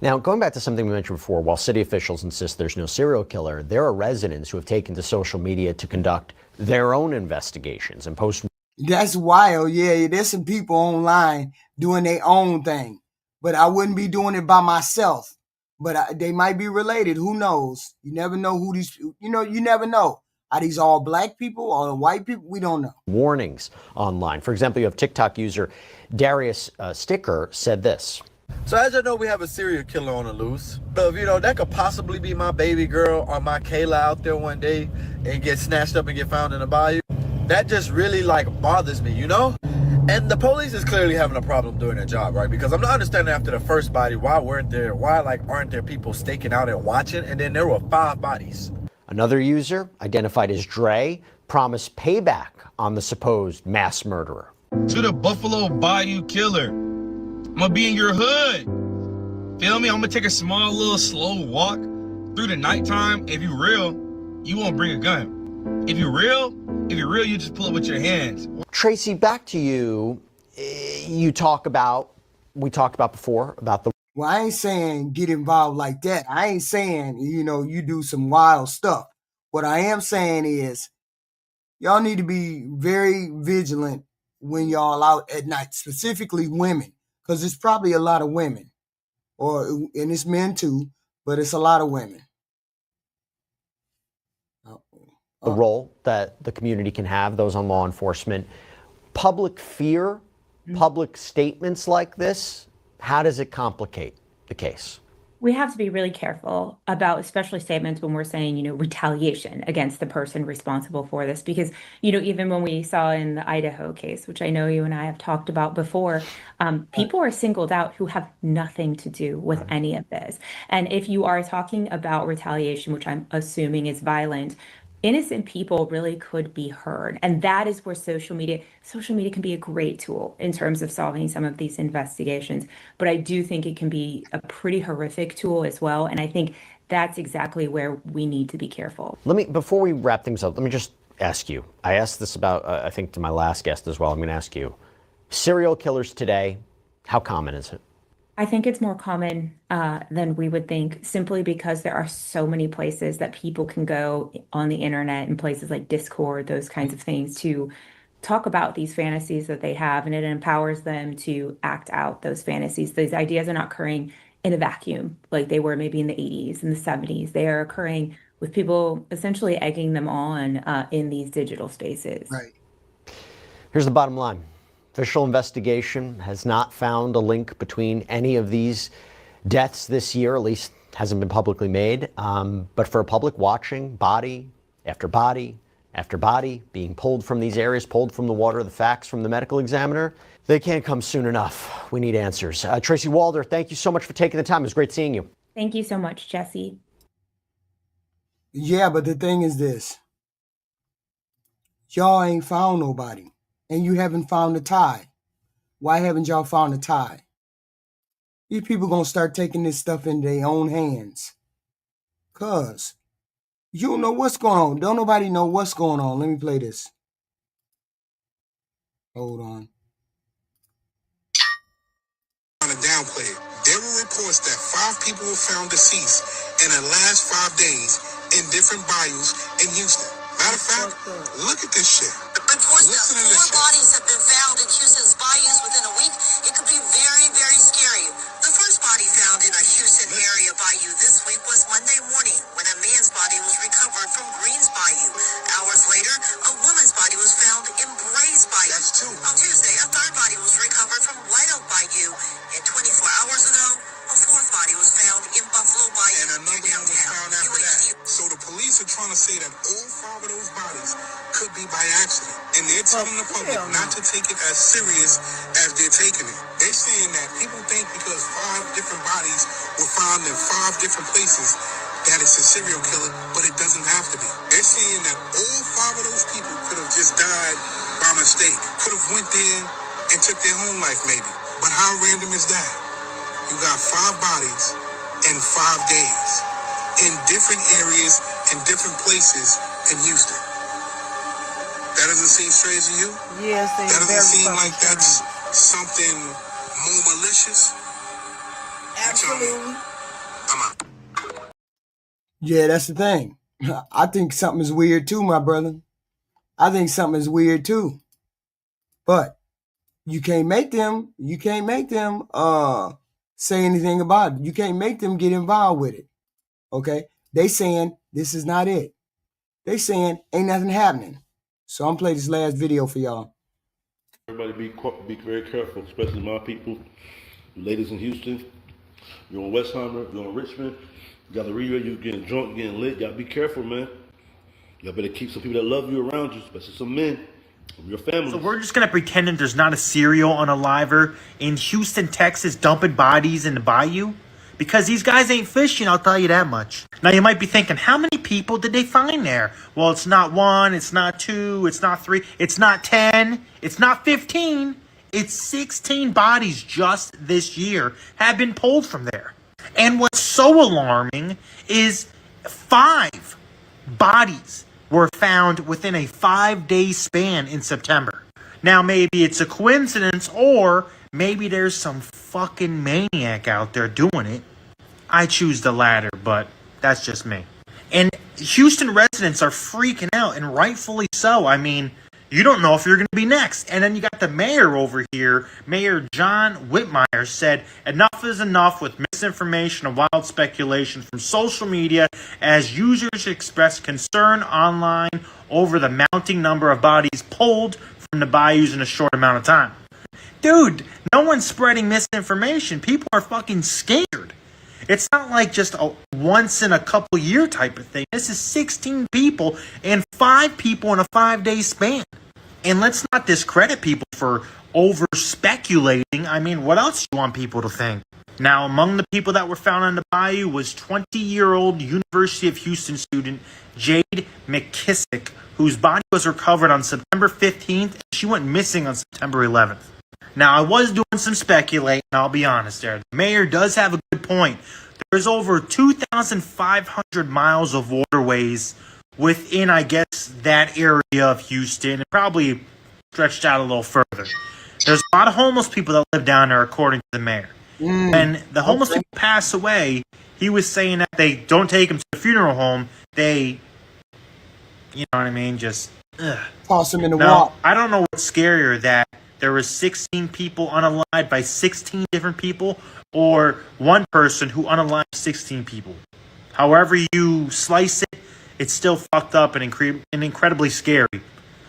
Now, going back to something we mentioned before, while city officials insist there's no serial killer, there are residents who have taken to social media to conduct their own investigations and post. That's wild. Yeah, there's some people online doing their own thing, but I wouldn't be doing it by myself. But they might be related. Who knows? You never know who these, you never know. Are these all black people or white people? We don't know. Warnings online. For example, you have TikTok user Darius Sticker said this. So as you know, we have a serial killer on the loose. So, that could possibly be my baby girl or my Kayla out there one day and get snatched up and get found in the bayou. That just really bothers me, And the police is clearly having a problem doing their job, right? Because I'm not understanding after the first body, why aren't there people staking out and watching? And then there were 5 bodies. Another user, identified as Dre, promised payback on the supposed mass murderer. To the Buffalo Bayou Killer, I'm gonna be in your hood. Feel me? I'm gonna take a small little slow walk through the nighttime. If you real, you won't bring a gun. If you're real, you just pull it with your hands. Tracy, back to you. We talked about before about the. Well, I ain't saying get involved like that. I ain't saying, you do some wild stuff. What I am saying is y'all need to be very vigilant when y'all out at night, specifically women, because it's probably a lot of women, and it's men too, but it's a lot of women. The role that the community can have, those on law enforcement, public fear, public statements like this, how does it complicate the case? We have to be really careful about, especially statements when we're saying, retaliation against the person responsible for this. Because, even when we saw in the Idaho case, which I know you and I have talked about before, people are singled out who have nothing to do with any of this. And if you are talking about retaliation, which I'm assuming is violent, innocent people really could be heard. And that is where social media can be a great tool in terms of solving some of these investigations. But I do think it can be a pretty horrific tool as well. And I think that's exactly where we need to be careful. Before we wrap things up, let me just ask you. I asked this about, I think, to my last guest as well. I'm going to ask you. Serial killers today, how common is it? I think it's more common than we would think, simply because there are so many places that people can go on the internet, and places like Discord, those kinds of things, to talk about these fantasies that they have, and it empowers them to act out those fantasies. These ideas are not occurring in a vacuum like they were maybe in the 80s and the 70s. They are occurring with people essentially egging them on in these digital spaces. Right. Here's the bottom line. Official investigation has not found a link between any of these deaths this year, at least hasn't been publicly made. But for a public watching, body after body after body being pulled from these areas, pulled from the water, the facts from the medical examiner, they can't come soon enough. We need answers. Tracy Walder, thank you so much for taking the time. It was great seeing you. Thank you so much, Jesse. Yeah, but the thing is this. Y'all ain't found nobody. And you haven't found a tie. Why haven't y'all found a tie? These people gonna start taking this stuff in their own hands. Cause you don't know what's going on. Don't nobody know what's going on. Let me play this. Hold on. On a downplay, there were reports that 5 people were found deceased in the last 5 days in different bayous in Houston. Matter of fact, look at this shit. Reports that 4 bodies have been found in Houston's bayous within a week. It could be very, very scary. The first body found in a Houston area bayou this week was Monday morning, when a man's body was recovered from Greens Bayou. Hours later, a woman's body was found in Brays Bayou. On Tuesday, a third body was recovered from White Oak Bayou. And 24 hours ago, a fourth body was found in Buffalo Bayou near downtown. UHD trying to say that all 5 of those bodies could be by accident. And they're telling the public not to take it as serious as they're taking it. They're saying that people think because 5 different bodies were found in 5 different places that it's a serial killer, but it doesn't have to be. They're saying that all 5 of those people could have just died by mistake, could have went there and took their own life maybe. But how random is that? You got 5 bodies in 5 days in different areas and different places in Houston. That doesn't seem strange to you? Yes, that doesn't seem like that's something more malicious? Absolutely. I'm out. Yeah, that's the thing. I think something is weird too, my brother. I think something is weird too. But you can't make them say anything about it. You can't make them get involved with it. Okay? They saying this is not it. They saying ain't nothing happening. So I'm playing this last video for y'all. Everybody be very careful, especially my people, you ladies in Houston. You're on Westheimer, you're on Richmond, Galleria, you getting drunk, getting lit. Y'all be careful, man. Y'all better keep some people that love you around you, especially some men. Your family. So we're just going to pretend that there's not a serial unaliver in Houston, Texas, dumping bodies in the bayou? Because these guys ain't fishing, I'll tell you that much. Now you might be thinking, how many people did they find there? Well, it's not 1, it's not 2, it's not 3, it's not 10, it's not 15. It's 16 bodies just this year have been pulled from there. And what's so alarming is 5 bodies were found within a 5-day span in September. Now, maybe it's a coincidence, or maybe there's some fucking maniac out there doing it. I choose the latter, but that's just me. And Houston residents are freaking out, and rightfully so. I mean, you don't know if you're going to be next. And then you got the mayor over here. Mayor John Whitmire said enough is enough with misinformation and wild speculation from social media as users express concern online over the mounting number of bodies pulled from the bayous in a short amount of time. Dude, no one's spreading misinformation. People are fucking scared. It's not like just a once in a couple year type of thing. This is 16 people and 5 people in a 5-day span. And let's not discredit people for over speculating. I mean, what else do you want people to think? Now, among the people that were found on the bayou was 20-year-old University of Houston student Jade McKissick, whose body was recovered on September 15th. And she went missing on September 11th. Now, I was doing some speculating, I'll be honest there. The mayor does have a good point. There's over 2,500 miles of waterways within, I guess, that area of Houston, and probably stretched out a little further. There's a lot of homeless people that live down there, according to the mayor. When the homeless people pass away, he was saying that they don't take them to the funeral home. They, you know what I mean, just toss them in the water. water. I don't know what's scarier, that there was 16 people unalived by 16 different people, or one person who unalived 16 people. However you slice it, it's still fucked up and incredibly scary.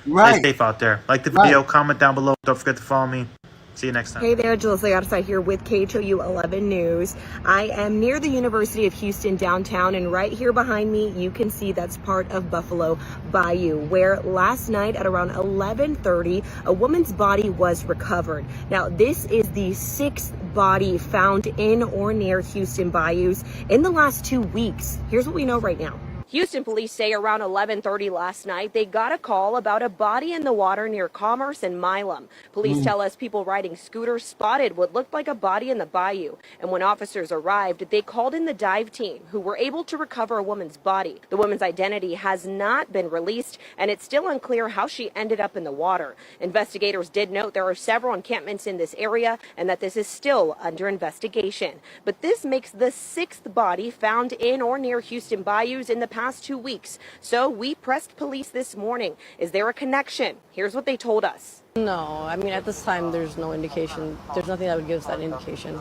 Right. Stay safe out there. Like the video, comment down below. Don't forget to follow me. See you next time. Hey there, Jules Leotardside here with KHOU 11 News. I am near the University of Houston downtown, and right here behind me, you can see that's part of Buffalo Bayou, where last night at around 11:30, a woman's body was recovered. Now, this is the 6th body found in or near Houston bayous in the last 2 weeks. Here's what we know right now. Houston police say around 11:30 last night, they got a call about a body in the water near Commerce and Milam. Police tell us people riding scooters spotted what looked like a body in the bayou. And when officers arrived, they called in the dive team, who were able to recover a woman's body. The woman's identity has not been released, and it's still unclear how she ended up in the water. Investigators did note there are several encampments in this area and that this is still under investigation. But this makes the 6th body found in or near Houston bayous in the past 2 weeks. So we pressed police this morning. Is there a connection? Here's what they told us. No, I mean, at this time, there's no indication. There's nothing that would give us that indication.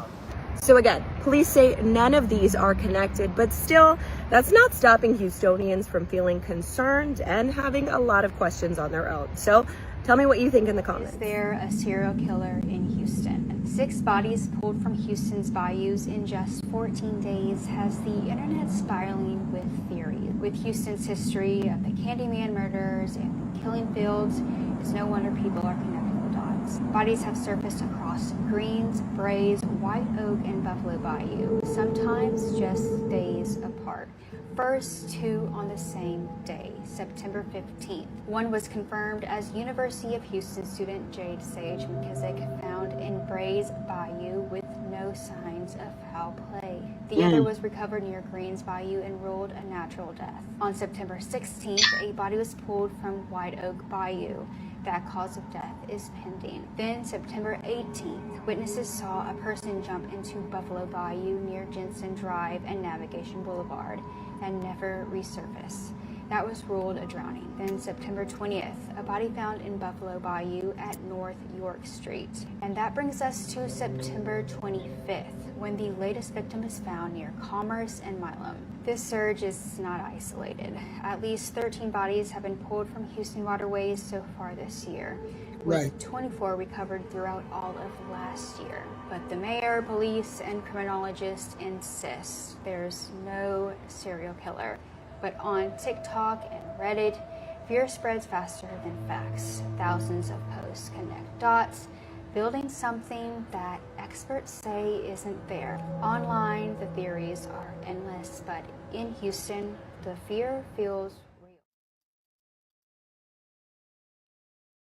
So again, police say none of these are connected, but still, that's not stopping Houstonians from feeling concerned and having a lot of questions on their own. So tell me what you think in the comments. Is there a serial killer in Houston? 6 bodies pulled from Houston's bayous in just 14 days has the internet spiraling with theories. With Houston's history of the Candyman murders and the killing fields, it's no wonder people are connecting the dots. Bodies have surfaced across Greens, Brays, White Oak, and Buffalo Bayou, sometimes just days apart. First 2 on the same day, September 15th. One was confirmed as University of Houston student Jade Sage McKissick, found in Brays Bayou with no signs of foul play. The other was recovered near Greens Bayou and ruled a natural death. On September 16th, a body was pulled from White Oak Bayou. That cause of death is pending. Then September 18th, witnesses saw a person jump into Buffalo Bayou near Jensen Drive and Navigation Boulevard and never resurface. That was ruled a drowning. Then September 20th, a body found in Buffalo Bayou at North York Street. And that brings us to September 25th, when the latest victim is found near Commerce and Milam. This surge is not isolated. At least 13 bodies have been pulled from Houston waterways so far this year, with 24 recovered throughout all of last year. But the mayor, police, and criminologists insist there's no serial killer. But on TikTok and Reddit, fear spreads faster than facts. Thousands of posts connect dots, building something that experts say isn't there. Online, the theories are endless, but in Houston, the fear feels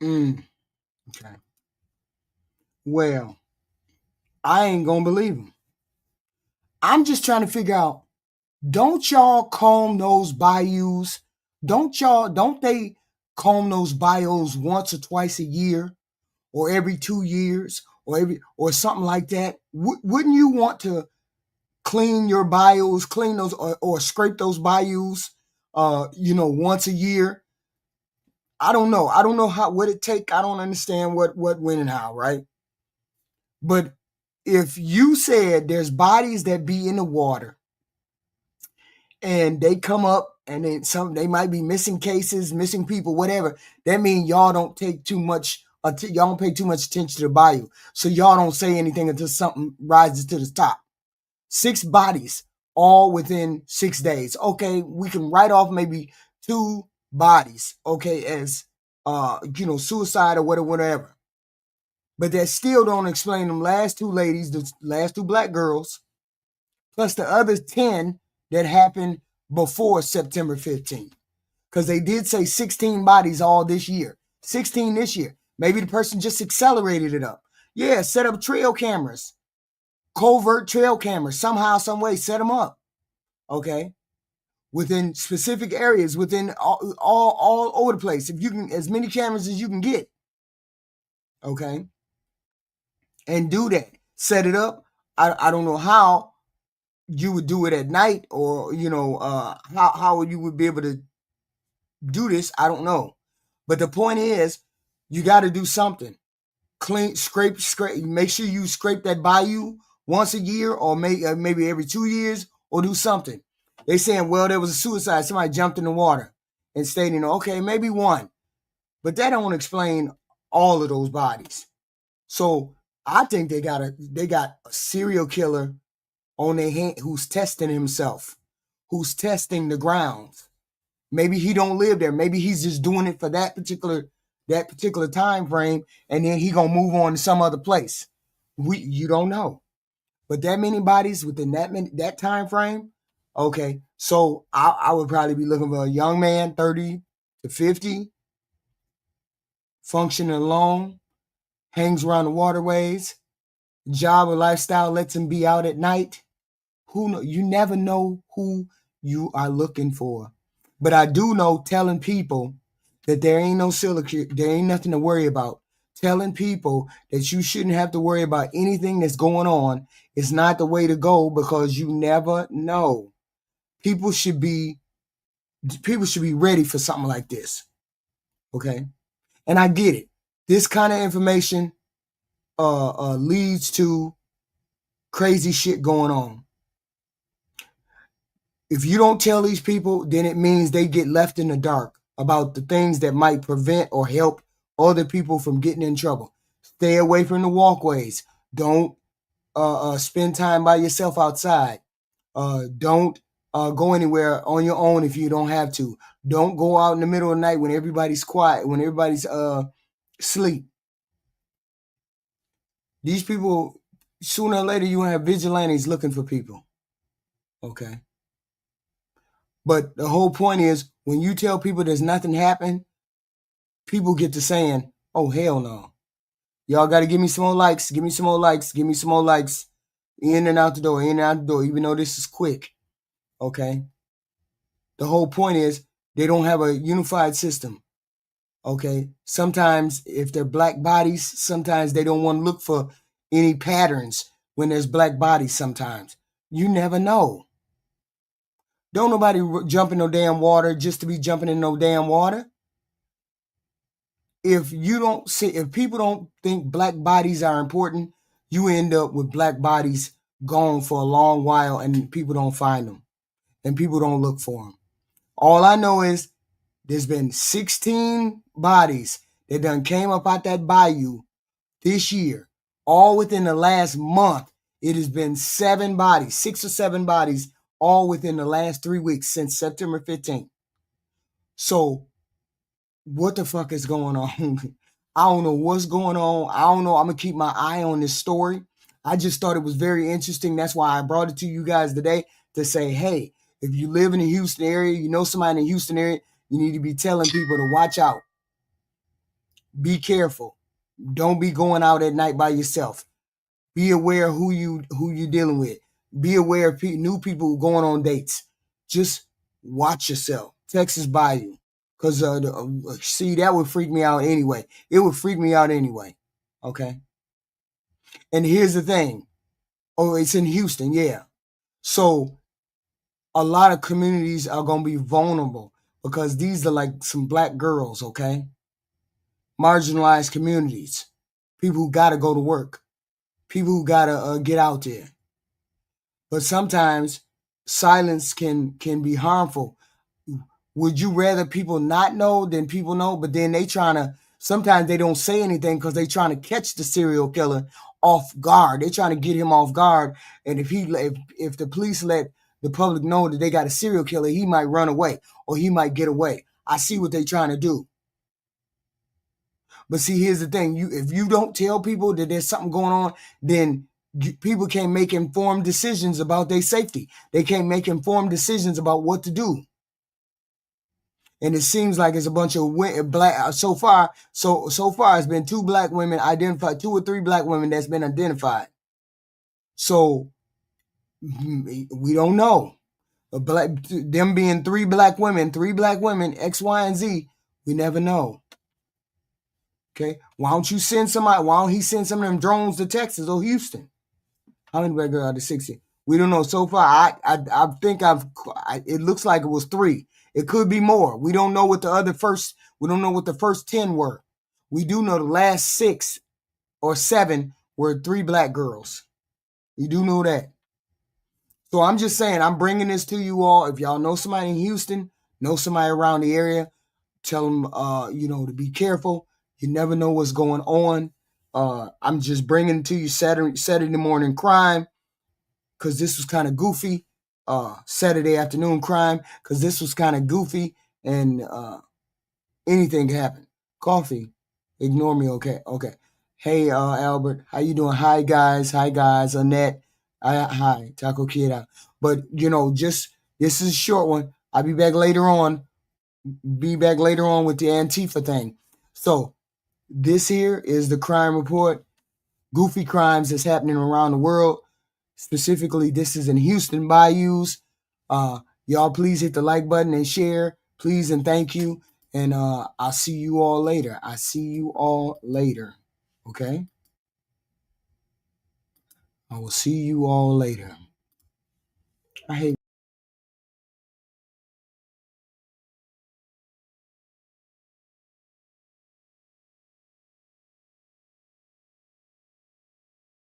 real. Okay. Well, I ain't gonna believe them. I'm just trying to figure out, don't y'all comb those bayous? Don't they comb those bayous once or twice a year, or every 2 years, or something like that? Wouldn't you want to clean your bayous, clean those or scrape those bayous, once a year? I don't know. I don't know what it take. I don't understand what, when, and how, right? But if you said there's bodies that be in the water and they come up and then they might be missing cases, missing people, whatever, that means y'all don't take too much, y'all don't pay too much attention to the bayou. So y'all don't say anything until something rises to the top. 6 bodies, all within 6 days. Okay, we can write off maybe 2 bodies, okay, as suicide or whatever. But that still don't explain them last 2 ladies, the last 2 black girls, plus the other 10 that happened before September 15th. Because they did say 16 bodies all this year. 16 this year. Maybe the person just accelerated it up. Yeah, set up trail cameras. Covert trail cameras. Somehow, some way, set them up. Okay? Within specific areas, within all over the place. If you can, as many cameras as you can get. Okay? And do that. Set it up. I don't know how you would do it at night, or how you would be able to do this. I don't know. But the point is, you got to do something. Clean, scrape. Make sure you scrape that bayou once a year, or maybe every 2 years, or do something. They saying, well, there was a suicide. Somebody jumped in the water, and stating, okay, maybe 1. But that don't explain all of those bodies. So I think they got a serial killer on their hand who's testing himself, who's testing the grounds. Maybe he don't live there. Maybe he's just doing it for that particular time frame, and then he gonna move on to some other place. You don't know. But that many bodies within that time frame, okay. So I would probably be looking for a young man, 30 to 50, functioning alone, hangs around the waterways, job or lifestyle lets him be out at night. Who know? You never know who you are looking for. But I do know, telling people that there ain't no silicate, there ain't nothing to worry about. Telling people that you shouldn't have to worry about anything that's going on is not the way to go, because you never know. People should be ready for something like this. Okay? And I get it. This kind of information leads to crazy shit going on. If you don't tell these people, then it means they get left in the dark about the things that might prevent or help other people from getting in trouble. Stay away from the walkways. Don't spend time by yourself outside. Don't go anywhere on your own if you don't have to. Don't go out in the middle of the night when everybody's quiet, when everybody's asleep. These people, sooner or later, you have vigilantes looking for people. Okay. But the whole point is, when you tell people there's nothing happened, people get to saying, oh, hell no. Y'all got to give me some more likes, give me some more likes, give me some more likes. In and out the door, in and out the door, even though this is quick. Okay. The whole point is, they don't have a unified system. Okay. Sometimes if they're black bodies, sometimes they don't want to look for any patterns when there's black bodies sometimes. You never know. Don't nobody jump in no damn water just to be jumping in no damn water. If people don't think black bodies are important, you end up with black bodies gone for a long while and people don't find them and people don't look for them. All I know is there's been 16 bodies that done came up out that bayou this year. All within the last month, it has been 7 bodies, 6 or 7 bodies, all within the last 3 weeks since September 15th. So what the fuck is going on? I don't know what's going on. I don't know. I'm going to keep my eye on this story. I just thought it was very interesting. That's why I brought it to you guys today to say, hey, if you live in the Houston area, you know somebody in the Houston area, you need to be telling people to watch out. Be careful. Don't be going out at night by yourself. Be aware of who you're dealing with. Be aware of new people going on dates. Just watch yourself. Texas Bayou. Because, see, that would freak me out anyway. It would freak me out anyway. Okay? And here's the thing. Oh, it's in Houston, yeah. So, a lot of communities are going to be vulnerable because these are like some black girls, okay? Marginalized communities. People who got to go to work. People who got to get out there. But sometimes silence can be harmful. Would you rather people not know than people know? But then sometimes they don't say anything because they trying to catch the serial killer off guard. They're trying to get him off guard. And if the police let the public know that they got a serial killer, he might run away or he might get away. I see what they're trying to do. But see, here's the thing. If you don't tell people that there's something going on, then people can't make informed decisions about their safety. They can't make informed decisions about what to do. And it seems like it's a bunch of black. So far, it's been 2 black women identified, 2 or 3 black women that's been identified. So we don't know. Them being 3 black women, X, Y, and Z, we never know. Okay, why don't you send somebody? Why don't he send some of them drones to Texas or Houston? How many black girls out of 60? We don't know. So far, I think it looks like it was 3. It could be more. We don't know what the first 10 were. We do know the last 6 or 7 were 3 black girls. We do know that. So I'm just saying, I'm bringing this to you all. If y'all know somebody in Houston, know somebody around the area, tell them, to be careful. You never know what's going on. I'm just bringing it to you Saturday morning crime because this was kind of goofy. Saturday afternoon crime because this was kind of goofy and anything can happen. Coffee, ignore me. Okay. Hey, Albert, how you doing? Hi guys, Annette. Hi, Taco Kid out. But this is a short one. I'll be back later on. With the Antifa thing. So this here is the crime report. Goofy crimes that's happening around the world. Specifically, this is in Houston Bayous. Y'all please hit the like button and share. Please and thank you. And I'll see you all later. Okay? I will see you all later. I hate